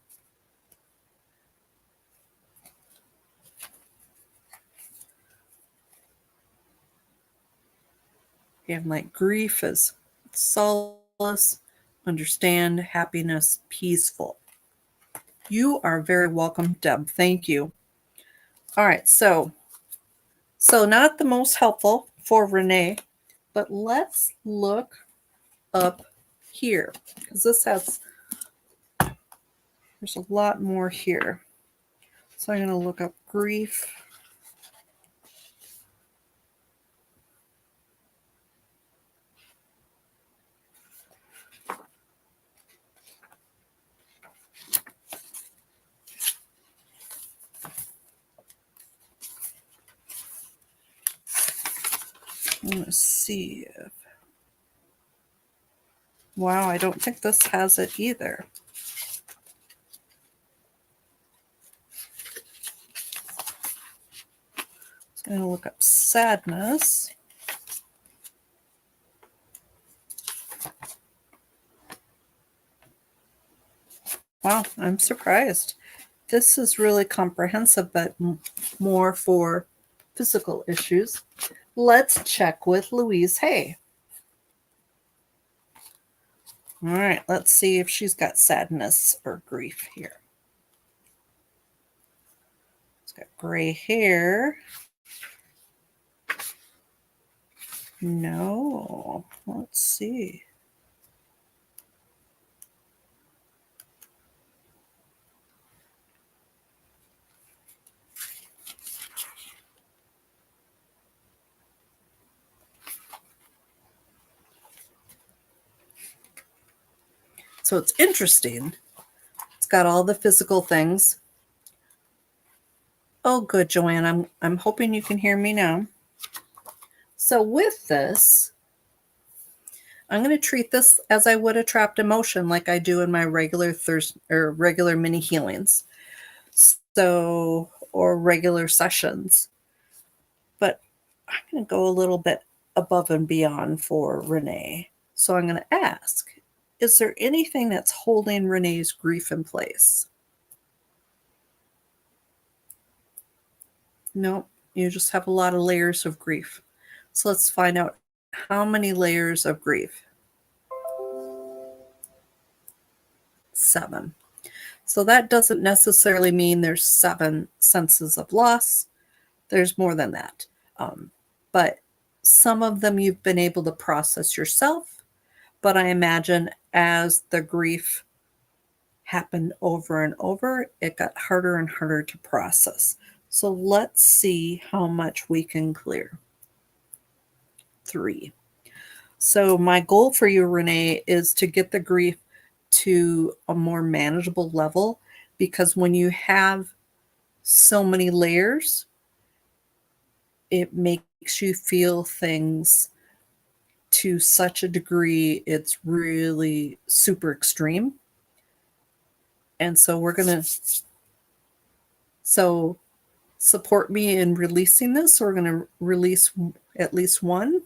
And like grief is solace, understand, happiness, peaceful. You are very welcome, Deb. Thank you. All right, so not the most helpful for Renee, but let's look up here because this has, there's a lot more here. So I'm going to look up grief. I'm going to see if, wow, I don't think this has it either. So I'm going to look up sadness. Wow, I'm surprised. This is really comprehensive, but more for physical issues. Let's check with Louise Hay. All right, let's see if she's got sadness or grief here. She's got gray hair. No, let's see. So it's interesting. It's got all the physical things. Oh, good, Joanne. I'm hoping you can hear me now. So with this, I'm going to treat this as I would a trapped emotion, like I do in my regular regular mini healings, so or regular sessions. But I'm going to go a little bit above and beyond for Renee. So I'm going to ask, is there anything that's holding Renee's grief in place? No, you just have a lot of layers of grief. So let's find out how many layers of grief. 7. So that doesn't necessarily mean there's 7 senses of loss. There's more than that. But some of them you've been able to process yourself. But I imagine as the grief happened over and over, it got harder and harder to process. So let's see how much we can clear. 3. So my goal for you, Renee, is to get the grief to a more manageable level, because when you have so many layers, it makes you feel things to such a degree it's really super extreme. And so we're going to, so support me in releasing this. So we're going to release at least one.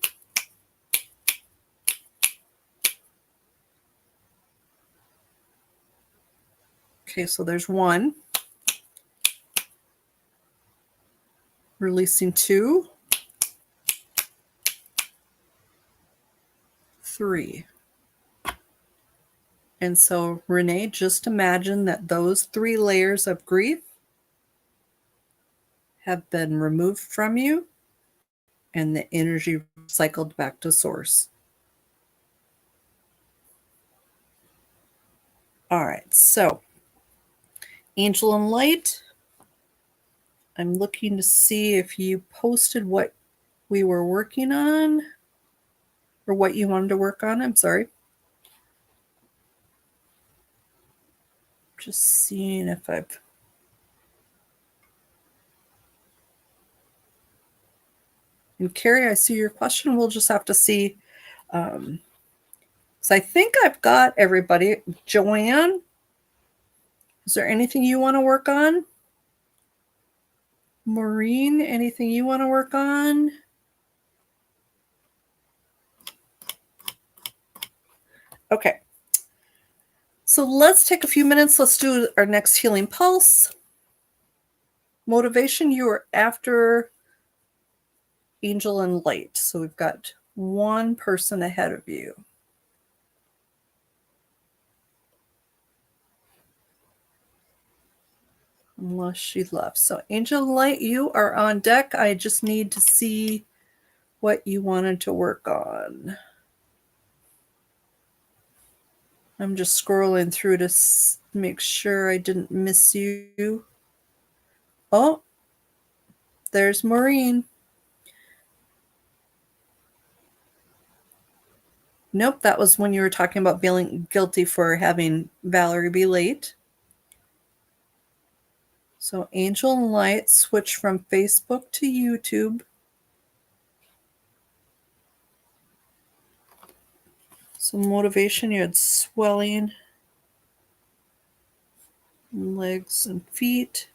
Okay, so there's one. Releasing two. Three. And so, Renee, just imagine that those 3 layers of grief have been removed from you and the energy cycled back to source. All right, so Angel and Light, I'm looking to see if you posted what we were working on or what you wanted to work on. I'm sorry. Just seeing if I've... And Carrie, I see your question. We'll just have to see. So I think I've got everybody. Joanne, is there anything you want to work on? Maureen, anything you want to work on? Okay. So let's take a few minutes. Let's do our next healing pulse. Motivation, you are after Angel and Light. So we've got one person ahead of you. Unless she left. So Angel and Light, you are on deck. I just need to see what you wanted to work on. I'm just scrolling through to make sure I didn't miss you. Oh, there's Maureen. Nope, that was when you were talking about feeling guilty for having Valerie be late. So Angel and Light switch from Facebook to YouTube. So motivation, you had swelling, legs and feet.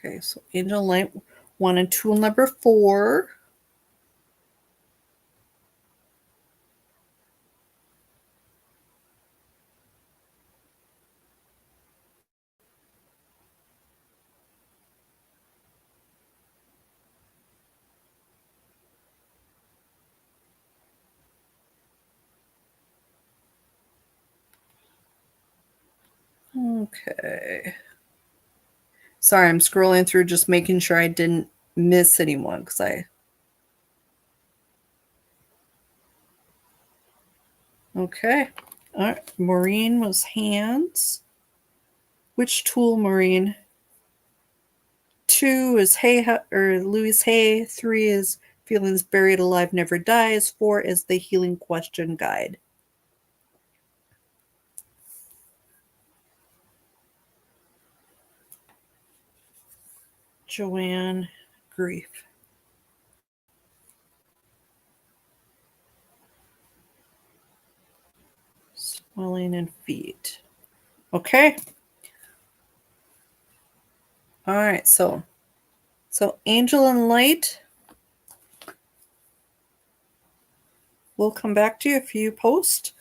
Okay, so Angel and Light wanted tool number 4. Okay. Sorry, I'm scrolling through just making sure I didn't miss anyone because Okay. All right. Maureen was hands. Which tool, Maureen? 2 is Hay or Louise Hay. 3 is Feelings Buried Alive Never Dies. 4 is the Healing Question Guide. Joanne, grief. Swelling in feet. Okay. All right. So Angel and Light. We'll come back to you if you post.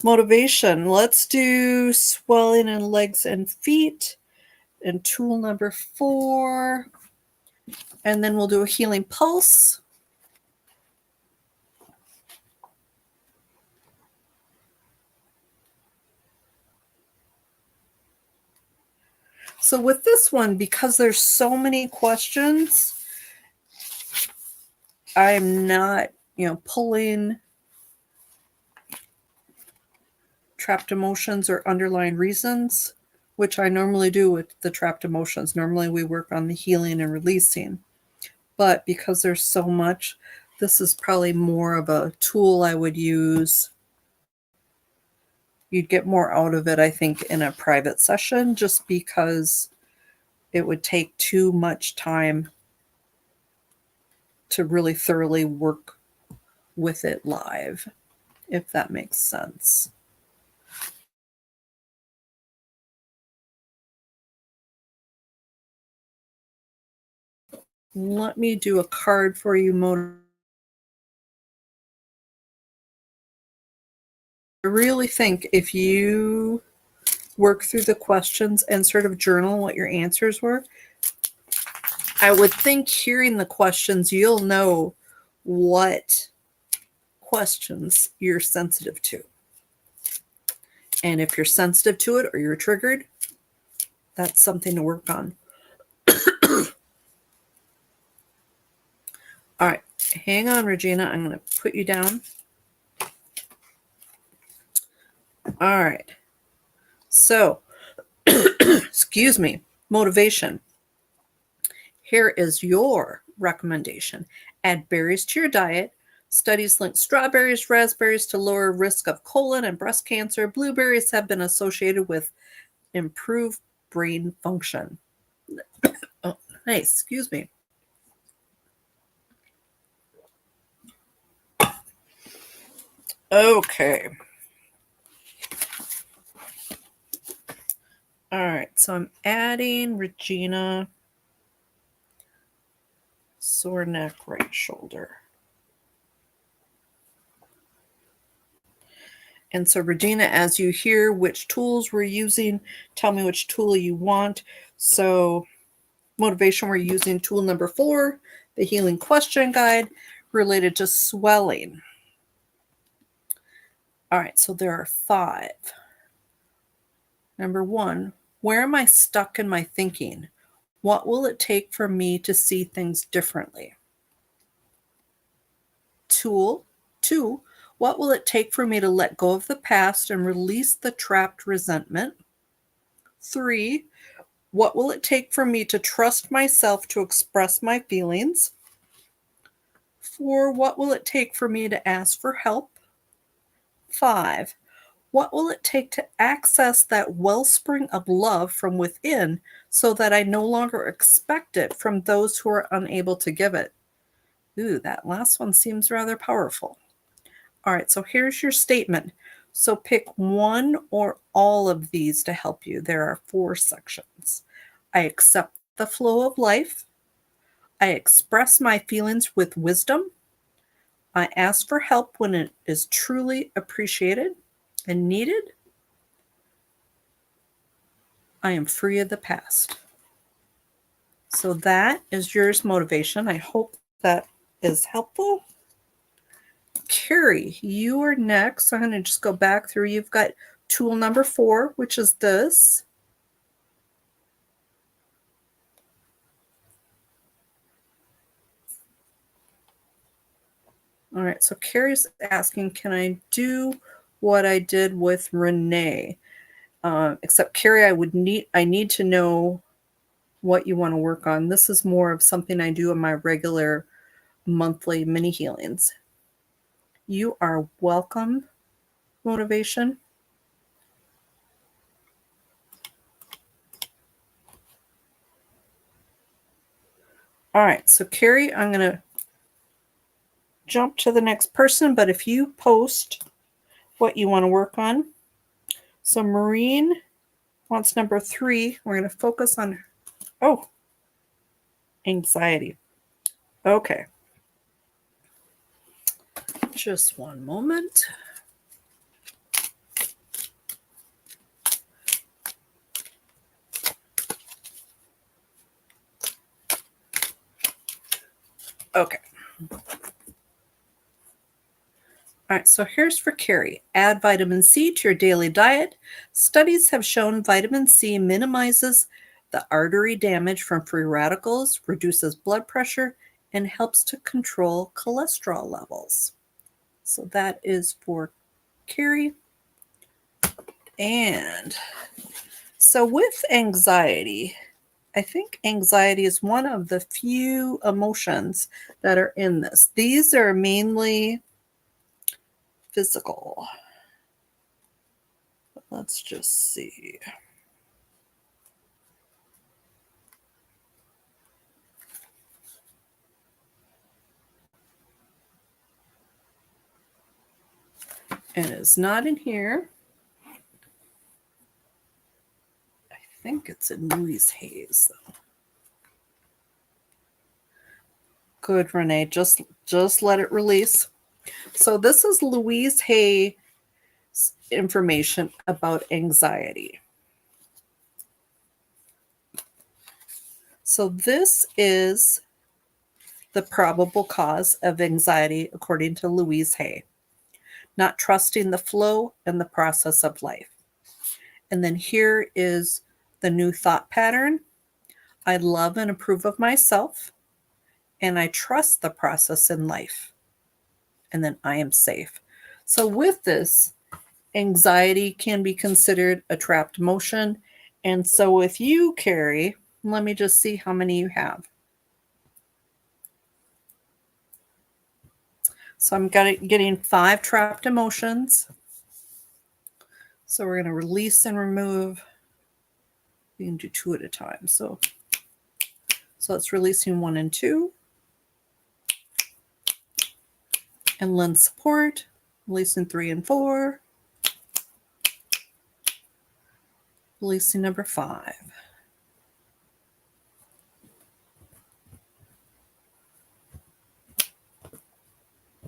Motivation. Let's do swelling in legs and feet. And tool number 4. And then we'll do a healing pulse. So with this one, because there's so many questions, I'm not, pulling trapped emotions or underlying reasons, which I normally do with the trapped emotions. Normally we work on the healing and releasing. But because there's so much, this is probably more of a tool I would use you'd get more out of it, I think, in a private session, just because it would take too much time to really thoroughly work with it live, if that makes sense. Let me do a card for you, I really think if you work through the questions and sort of journal what your answers were, I would think hearing the questions, you'll know what questions you're sensitive to. And if you're sensitive to it or you're triggered, that's something to work on. All right, hang on, Regina. I'm going to put you down. All right. So, excuse me, motivation. Here is your recommendation. Add berries to your diet. Studies link strawberries, raspberries to lower risk of colon and breast cancer. Blueberries have been associated with improved brain function. Oh, nice. Excuse me. Okay. All right. So I'm adding Regina, sore neck, right shoulder. And so, Regina, as you hear which tools we're using, tell me which tool you want. So, motivation, we're using tool number 4, the healing question guide related to swelling. All right, so there are 5. Number 1, where am I stuck in my thinking? What will it take for me to see things differently? Tool 2, what will it take for me to let go of the past and release the trapped resentment? 3, what will it take for me to trust myself to express my feelings? 4, what will it take for me to ask for help? 5, what will it take to access that wellspring of love from within so that I no longer expect it from those who are unable to give it? Ooh, that last one seems rather powerful. All right, so here's your statement. So pick one or all of these to help you. There are 4 sections. I accept the flow of life. I express my feelings with wisdom. I ask for help when it is truly appreciated and needed. I am free of the past. So that is yours, motivation. I hope that is helpful. Carrie, you are next. So I'm going to just go back through. You've got tool number 4, which is this. All right, so Carrie's asking, can I do what I did with Renee? Except Carrie, I need to know what you want to work on. This is more of something I do in my regular monthly mini healings. You are welcome, motivation. All right, so Carrie, I'm going to jump to the next person, but if you post what you want to work on. So Maureen wants number 3. We're going to focus on, anxiety. Okay. Just one moment. Okay. All right, so here's for Carrie. Add vitamin C to your daily diet. Studies have shown vitamin C minimizes the artery damage from free radicals, reduces blood pressure, and helps to control cholesterol levels. So that is for Carrie. And so with anxiety, I think anxiety is one of the few emotions that are in this. These are mainly physical. Let's just see. And it's not in here. I think it's in Louise Hay's, though. Good, Renee. Just let it release. So this is Louise Hay's information about anxiety. So this is the probable cause of anxiety, according to Louise Hay. Not trusting the flow and the process of life. And then here is the new thought pattern. I love and approve of myself, and I trust the process in life. And then I am safe. So with this, anxiety can be considered a trapped emotion. And so if you carry, let me just see how many you have. So I'm getting 5 trapped emotions. So we're going to release and remove. We can do 2 at a time. So it's releasing 1 and 2. And lend support, releasing 3 and 4. Releasing number 5.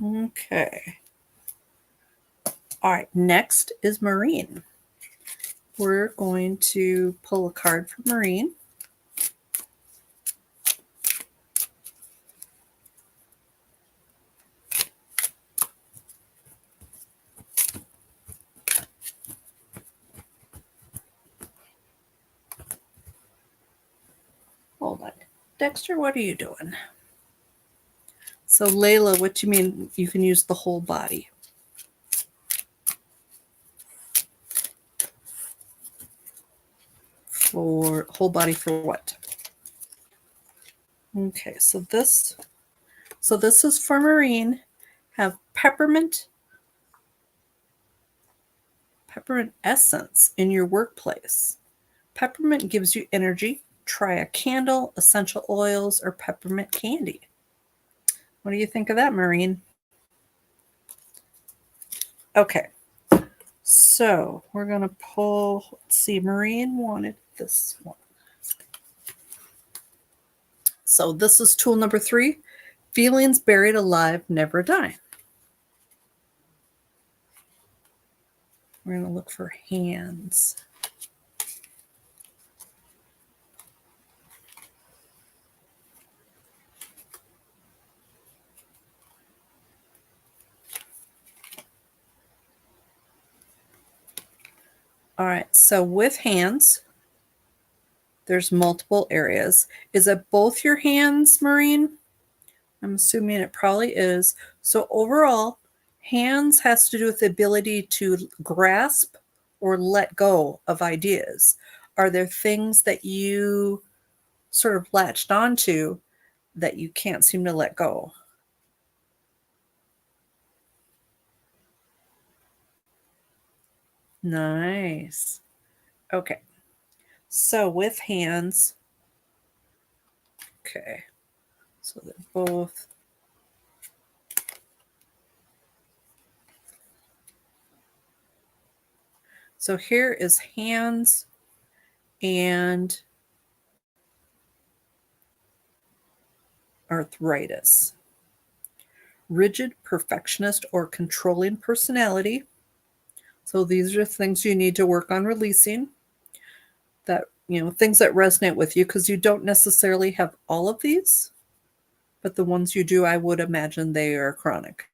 Okay. All right, next is Marine. We're going to pull a card for Marine. Hold on. Dexter, what are you doing? So Layla, what do you mean you can use the whole body? For whole body for what? Okay, so this is for Marine. Have peppermint essence in your workplace. Peppermint gives you energy. Try a candle, essential oils, or peppermint candy. What do you think of that, Marine? Okay, so we're going to pull, let's see, Marine wanted this one. So this is tool number 3. Feelings buried alive never die. We're going to look for hands. All right, so with hands, there's multiple areas. Is it both your hands, Marine? I'm assuming it probably is. So overall, hands has to do with the ability to grasp or let go of ideas. Are there things that you sort of latched onto that you can't seem to let go? Nice. Okay. So with hands, okay. So they're both. So here is hands and arthritis. Rigid perfectionist or controlling personality. So these are things you need to work on releasing. That, things that resonate with you, because you don't necessarily have all of these, but the ones you do, I would imagine they are chronic.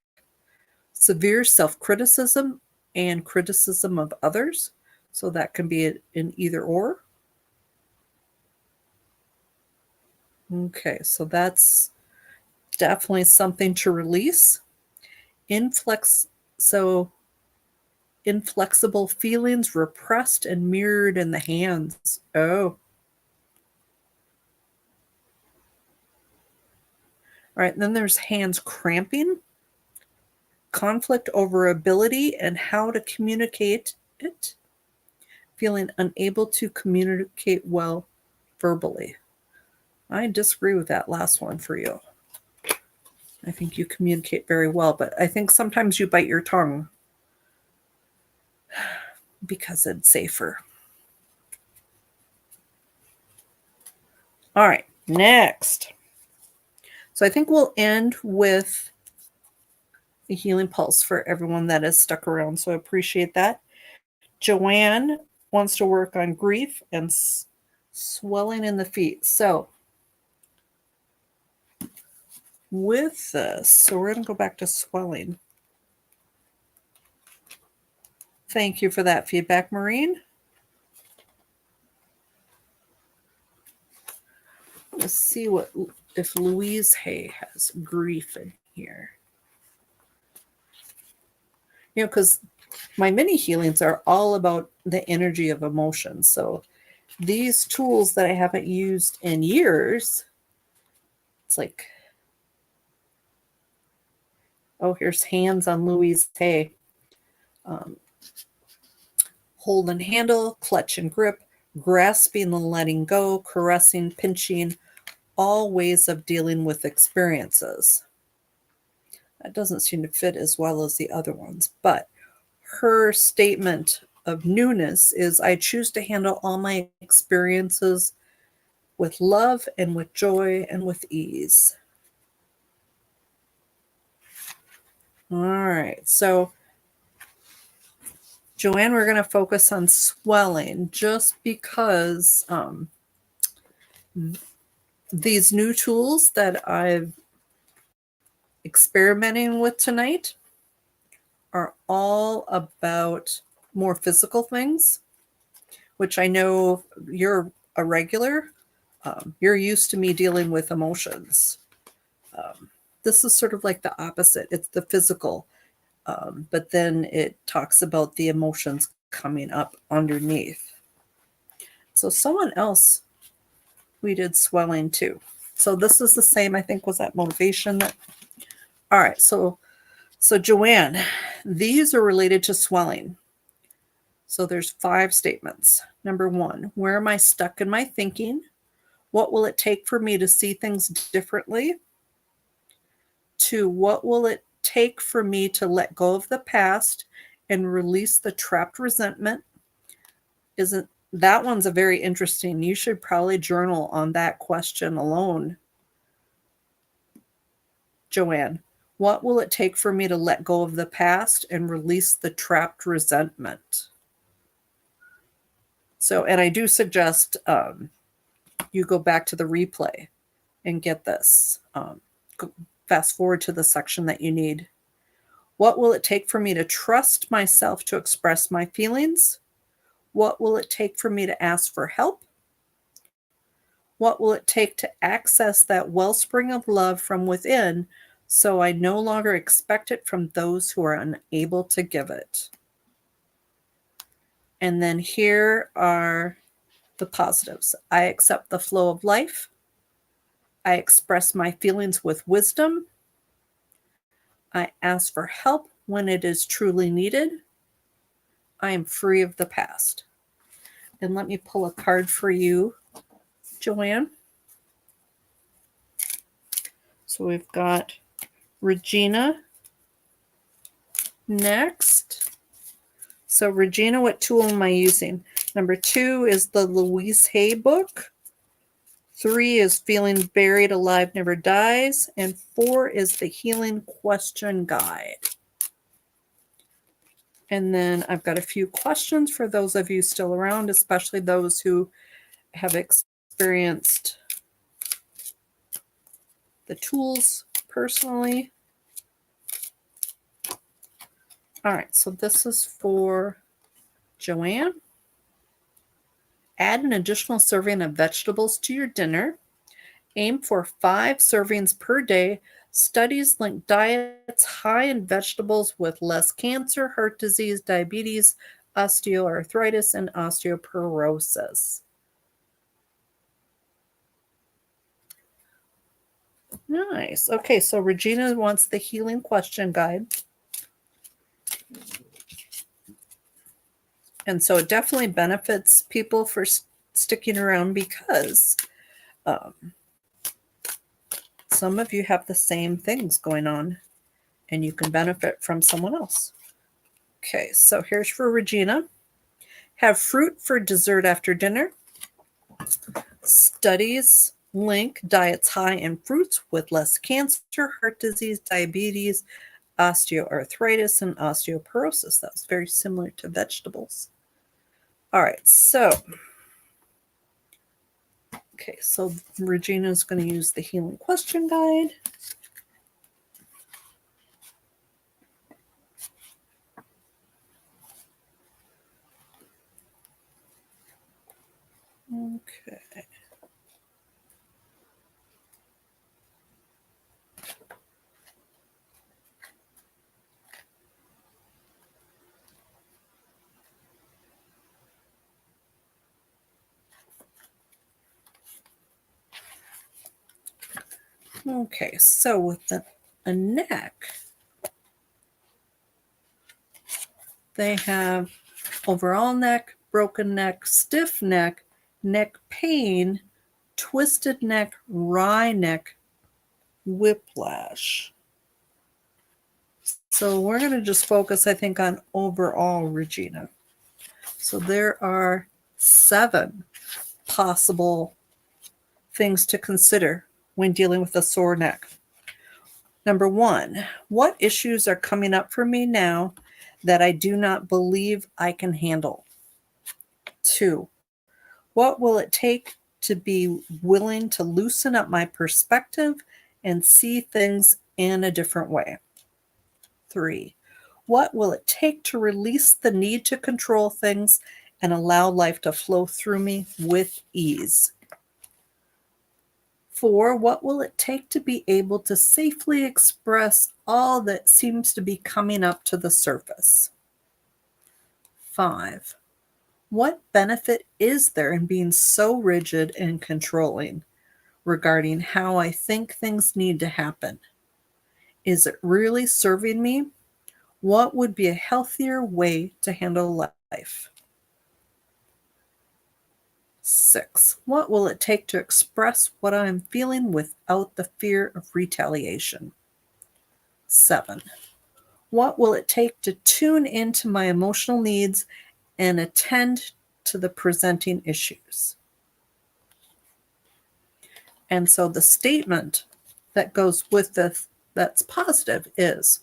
Severe self-criticism and criticism of others. So that can be in either or. Okay, so that's definitely something to release. Inflexible feelings repressed and mirrored in the hands. Oh. All right, then there's hands cramping, conflict over ability and how to communicate it, feeling unable to communicate well verbally. I disagree with that last one for you. I think you communicate very well, but I think sometimes you bite your tongue because it's safer. All right, next. So I think we'll end with a healing pulse for everyone that has stuck around. So I appreciate that. Joanne wants to work on grief and swelling in the feet. So with this, so we're going to go back to swelling. Thank you for that feedback, Maureen. Let's see if Louise Hay has grief in here. You know, because my mini healings are all about the energy of emotion. So these tools that I haven't used in years, it's like, oh, here's hands on Louise Hay. Hold and handle, clutch and grip, grasping and letting go, caressing, pinching, all ways of dealing with experiences. That doesn't seem to fit as well as the other ones, but her statement of newness is, I choose to handle all my experiences with love and with joy and with ease. All right, so Joanne, we're going to focus on swelling just because these new tools that I've experimenting with tonight are all about more physical things, which I know you're a regular. You're used to me dealing with emotions. This is sort of like the opposite. It's the physical, but then it talks about the emotions coming up underneath. So someone else, we did swelling too. So this is the same, I think, was that motivation. All right, so Joanne, these are related to swelling. So there's 5 statements. Number 1, where am I stuck in my thinking? What will it take for me to see things differently? 2, what will it take for me to let go of the past and release the trapped resentment? Isn't that one's a very interesting. You should probably journal on that question alone. Joanne, what will it take for me to let go of the past and release the trapped resentment? So, and I do suggest you go back to the replay and get this. Fast forward to the section that you need. What will it take for me to trust myself to express my feelings? What will it take for me to ask for help? What will it take to access that wellspring of love from within so I no longer expect it from those who are unable to give it? And then here are the positives. I accept the flow of life. I express my feelings with wisdom. I ask for help when it is truly needed. I am free of the past. And let me pull a card for you, Joanne. So we've got Regina next. So Regina, what tool am I using? Number 2 is the Louise Hay book. 3 is Feeling Buried Alive Never Dies. And 4 is the Healing Question Guide. And then I've got a few questions for those of you still around, especially those who have experienced the tools personally. All right, so this is for Joanne. Add an additional serving of vegetables to your dinner. Aim for 5 servings per day. Studies link diets high in vegetables with less cancer, heart disease, diabetes, osteoarthritis, and osteoporosis. Nice. Okay, so Regina wants the healing question guide. And so it definitely benefits people for sticking around because some of you have the same things going on and you can benefit from someone else. Okay, so here's for Regina. Have fruit for dessert after dinner. Studies link diets high in fruits with less cancer, heart disease, diabetes, osteoarthritis, and osteoporosis. That was very similar to vegetables. All right, so Regina's going to use the healing question guide. Okay. Okay, so with a neck, they have overall neck, broken neck, stiff neck, neck pain, twisted neck, wry neck, whiplash. So we're going to just focus, I think, on overall, Regina. So there are 7 possible things to consider when dealing with a sore neck. Number 1, what issues are coming up for me now that I do not believe I can handle? 2, what will it take to be willing to loosen up my perspective and see things in a different way? 3, what will it take to release the need to control things and allow life to flow through me with ease? 4, what will it take to be able to safely express all that seems to be coming up to the surface? 5, what benefit is there in being so rigid and controlling regarding how I think things need to happen? Is it really serving me? What would be a healthier way to handle life? 6, what will it take to express what I am feeling without the fear of retaliation? 7, what will it take to tune into my emotional needs and attend to the presenting issues? And so the statement that goes with this that's positive is,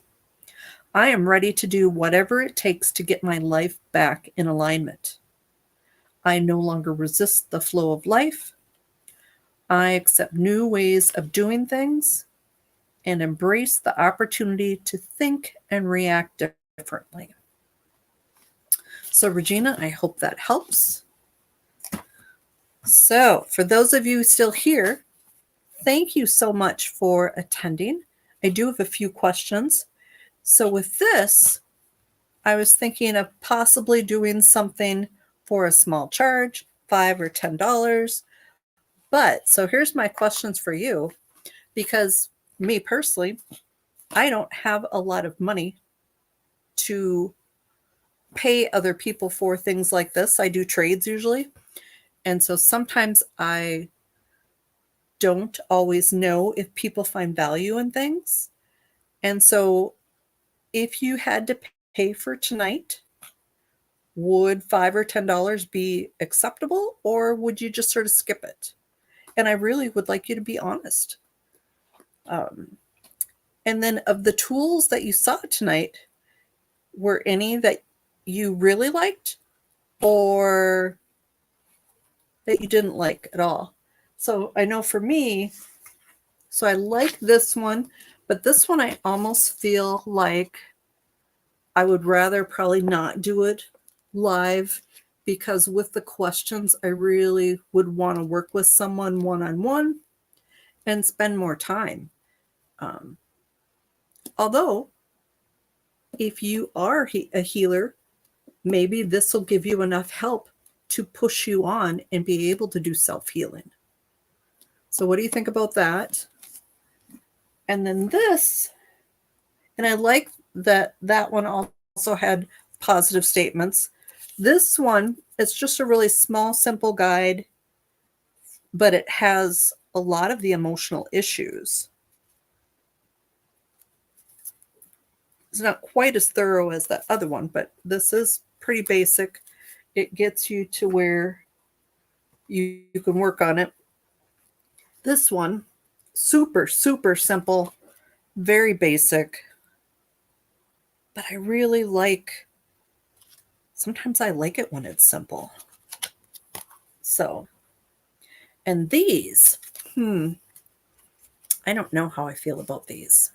I am ready to do whatever it takes to get my life back in alignment. I no longer resist the flow of life. I accept new ways of doing things and embrace the opportunity to think and react differently. So, Regina, I hope that helps. So, for those of you still here, thank you so much for attending. I do have a few questions. So, with this, I was thinking of possibly doing something for a small charge, $5 or $10. But so here's my questions for you, because me personally, I don't have a lot of money to pay other people for things like this. I do trades usually. And so sometimes I don't always know if people find value in things. And so if you had to pay for tonight, would $5 or $10 be acceptable, or would you just sort of skip it? And I really would like you to be honest. And then of the tools that you saw tonight, were any that you really liked or that you didn't like at all? So I know for me, so I like this one, but this one I almost feel like I would rather probably not do it live, because with the questions, I really would want to work with someone one-on-one and spend more time. Although, if you are a healer, maybe this will give you enough help to push you on and be able to do self-healing. So what do you think about that? And then this, and I like that one also had positive statements. This one, it's just a really small, simple guide, but it has a lot of the emotional issues. It's not quite as thorough as that other one, but this is pretty basic. It gets you to where you can work on it. This one, super, super simple, very basic, but I really like, sometimes I like it when it's simple. So, and these, I don't know how I feel about these.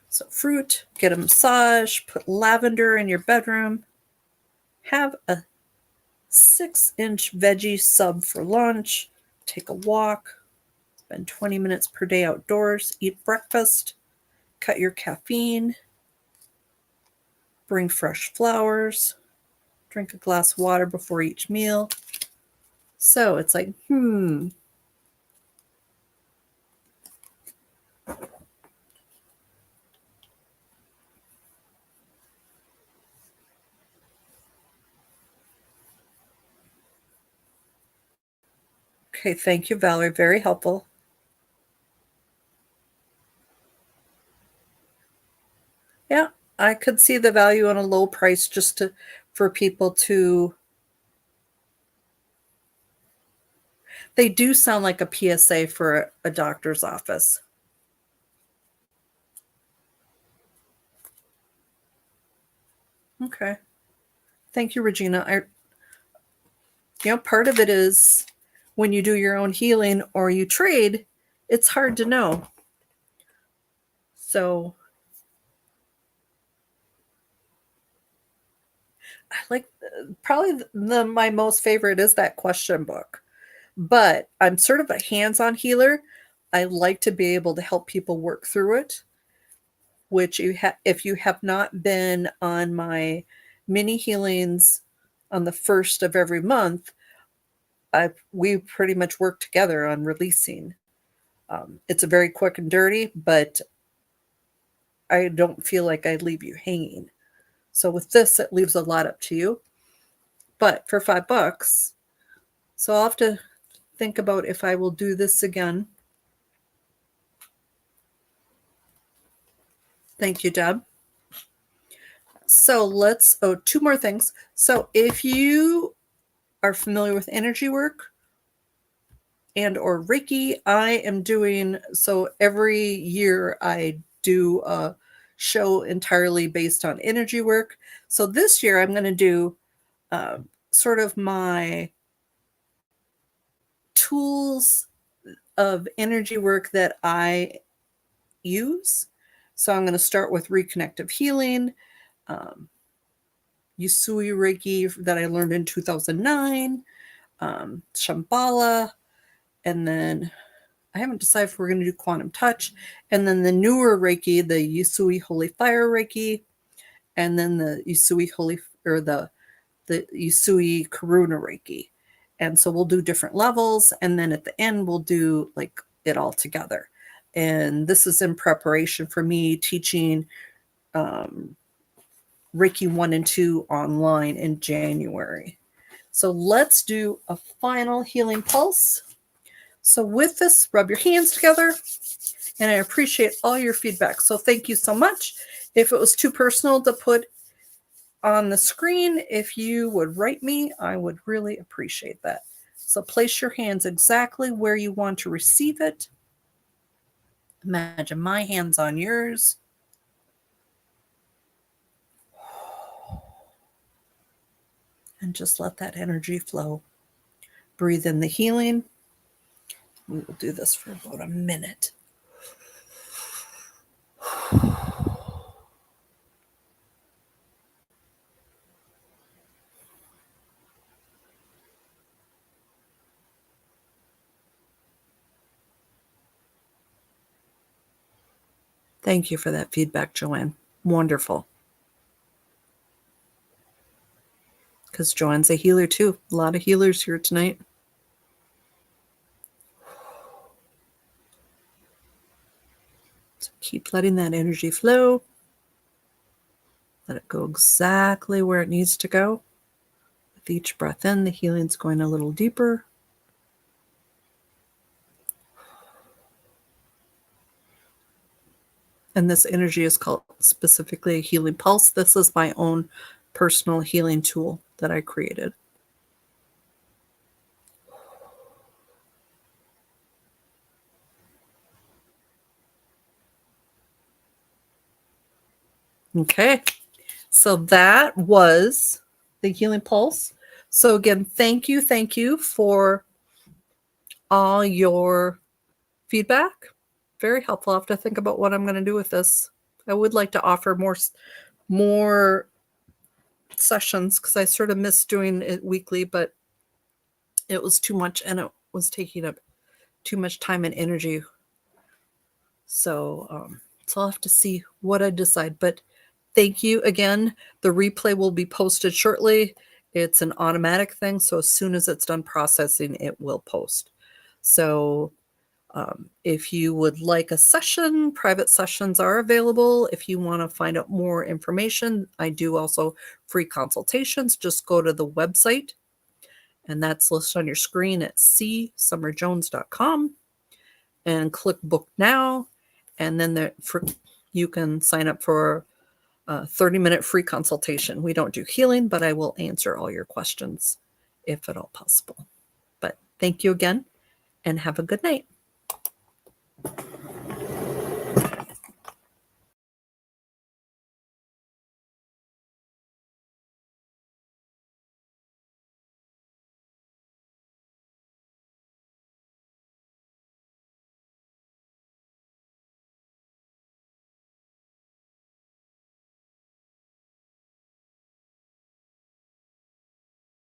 So fruit, get a massage, put lavender in your bedroom, have a 6-inch veggie sub for lunch, take a walk, spend 20 minutes per day outdoors, eat breakfast, cut your caffeine, bring fresh flowers, drink a glass of water before each meal. So it's like, Okay, thank you, Valerie. Very helpful. Yeah, I could see the value on a low price just for people to. They do sound like a PSA for a doctor's office. Okay. Thank you, Regina. Part of it is when you do your own healing or you trade, it's hard to know. So I like, probably my most favorite is that question book. But I'm sort of a hands-on healer. I like to be able to help people work through it, which if you have not been on my mini healings on the first of every month, we pretty much work together on releasing. It's a very quick and dirty, but I don't feel like I leave you hanging. So with this, it leaves a lot up to you. But for $5, so I'll have to think about if I will do this again. Thank you, Deb. So two more things. So if you are familiar with energy work and or Reiki, I am doing, so every year I do a show entirely based on energy work. So this year I'm going to do sort of my tools of energy work that I use. So I'm going to start with reconnective healing, Usui Reiki that I learned in 2009, Shambhala, and then I haven't decided if we're going to do quantum touch, and then the newer Reiki, the Usui Holy Fire Reiki, and then the Usui the Usui Karuna Reiki. And so we'll do different levels, and then at the end we'll do like it all together. And this is in preparation for me teaching Reiki 1 and 2 online in January. So let's do a final healing pulse. So with this, rub your hands together, and I appreciate all your feedback. So thank you so much. If it was too personal to put on the screen, if you would write me, I would really appreciate that. So place your hands exactly where you want to receive it. Imagine my hands on yours. And just let that energy flow. Breathe in the healing. We will do this for about a minute. Thank you for that feedback, Joanne. Wonderful. Because Joanne's a healer too. A lot of healers here tonight. So keep letting that energy flow. Let it go exactly where it needs to go. With each breath in, the healing's going a little deeper. And this energy is called specifically a healing pulse. This is my own personal healing tool that I created. Okay, so that was the healing pulse. So again, thank you for all your feedback. Very helpful. I have to think about what I'm going to do with this. I would like to offer more sessions because I sort of missed doing it weekly, but it was too much and it was taking up too much time and energy. So I'll have to see what I decide. But thank you again. The replay will be posted shortly. It's an automatic thing, so as soon as it's done processing, it will post. So if you would like a session, private sessions are available. If you want to find out more information, I do also free consultations. Just go to the website, and that's listed on your screen at csummerjones.com, and click book now. And then you can sign up for a 30-minute free consultation. We don't do healing, but I will answer all your questions if at all possible. But thank you again, and have a good night.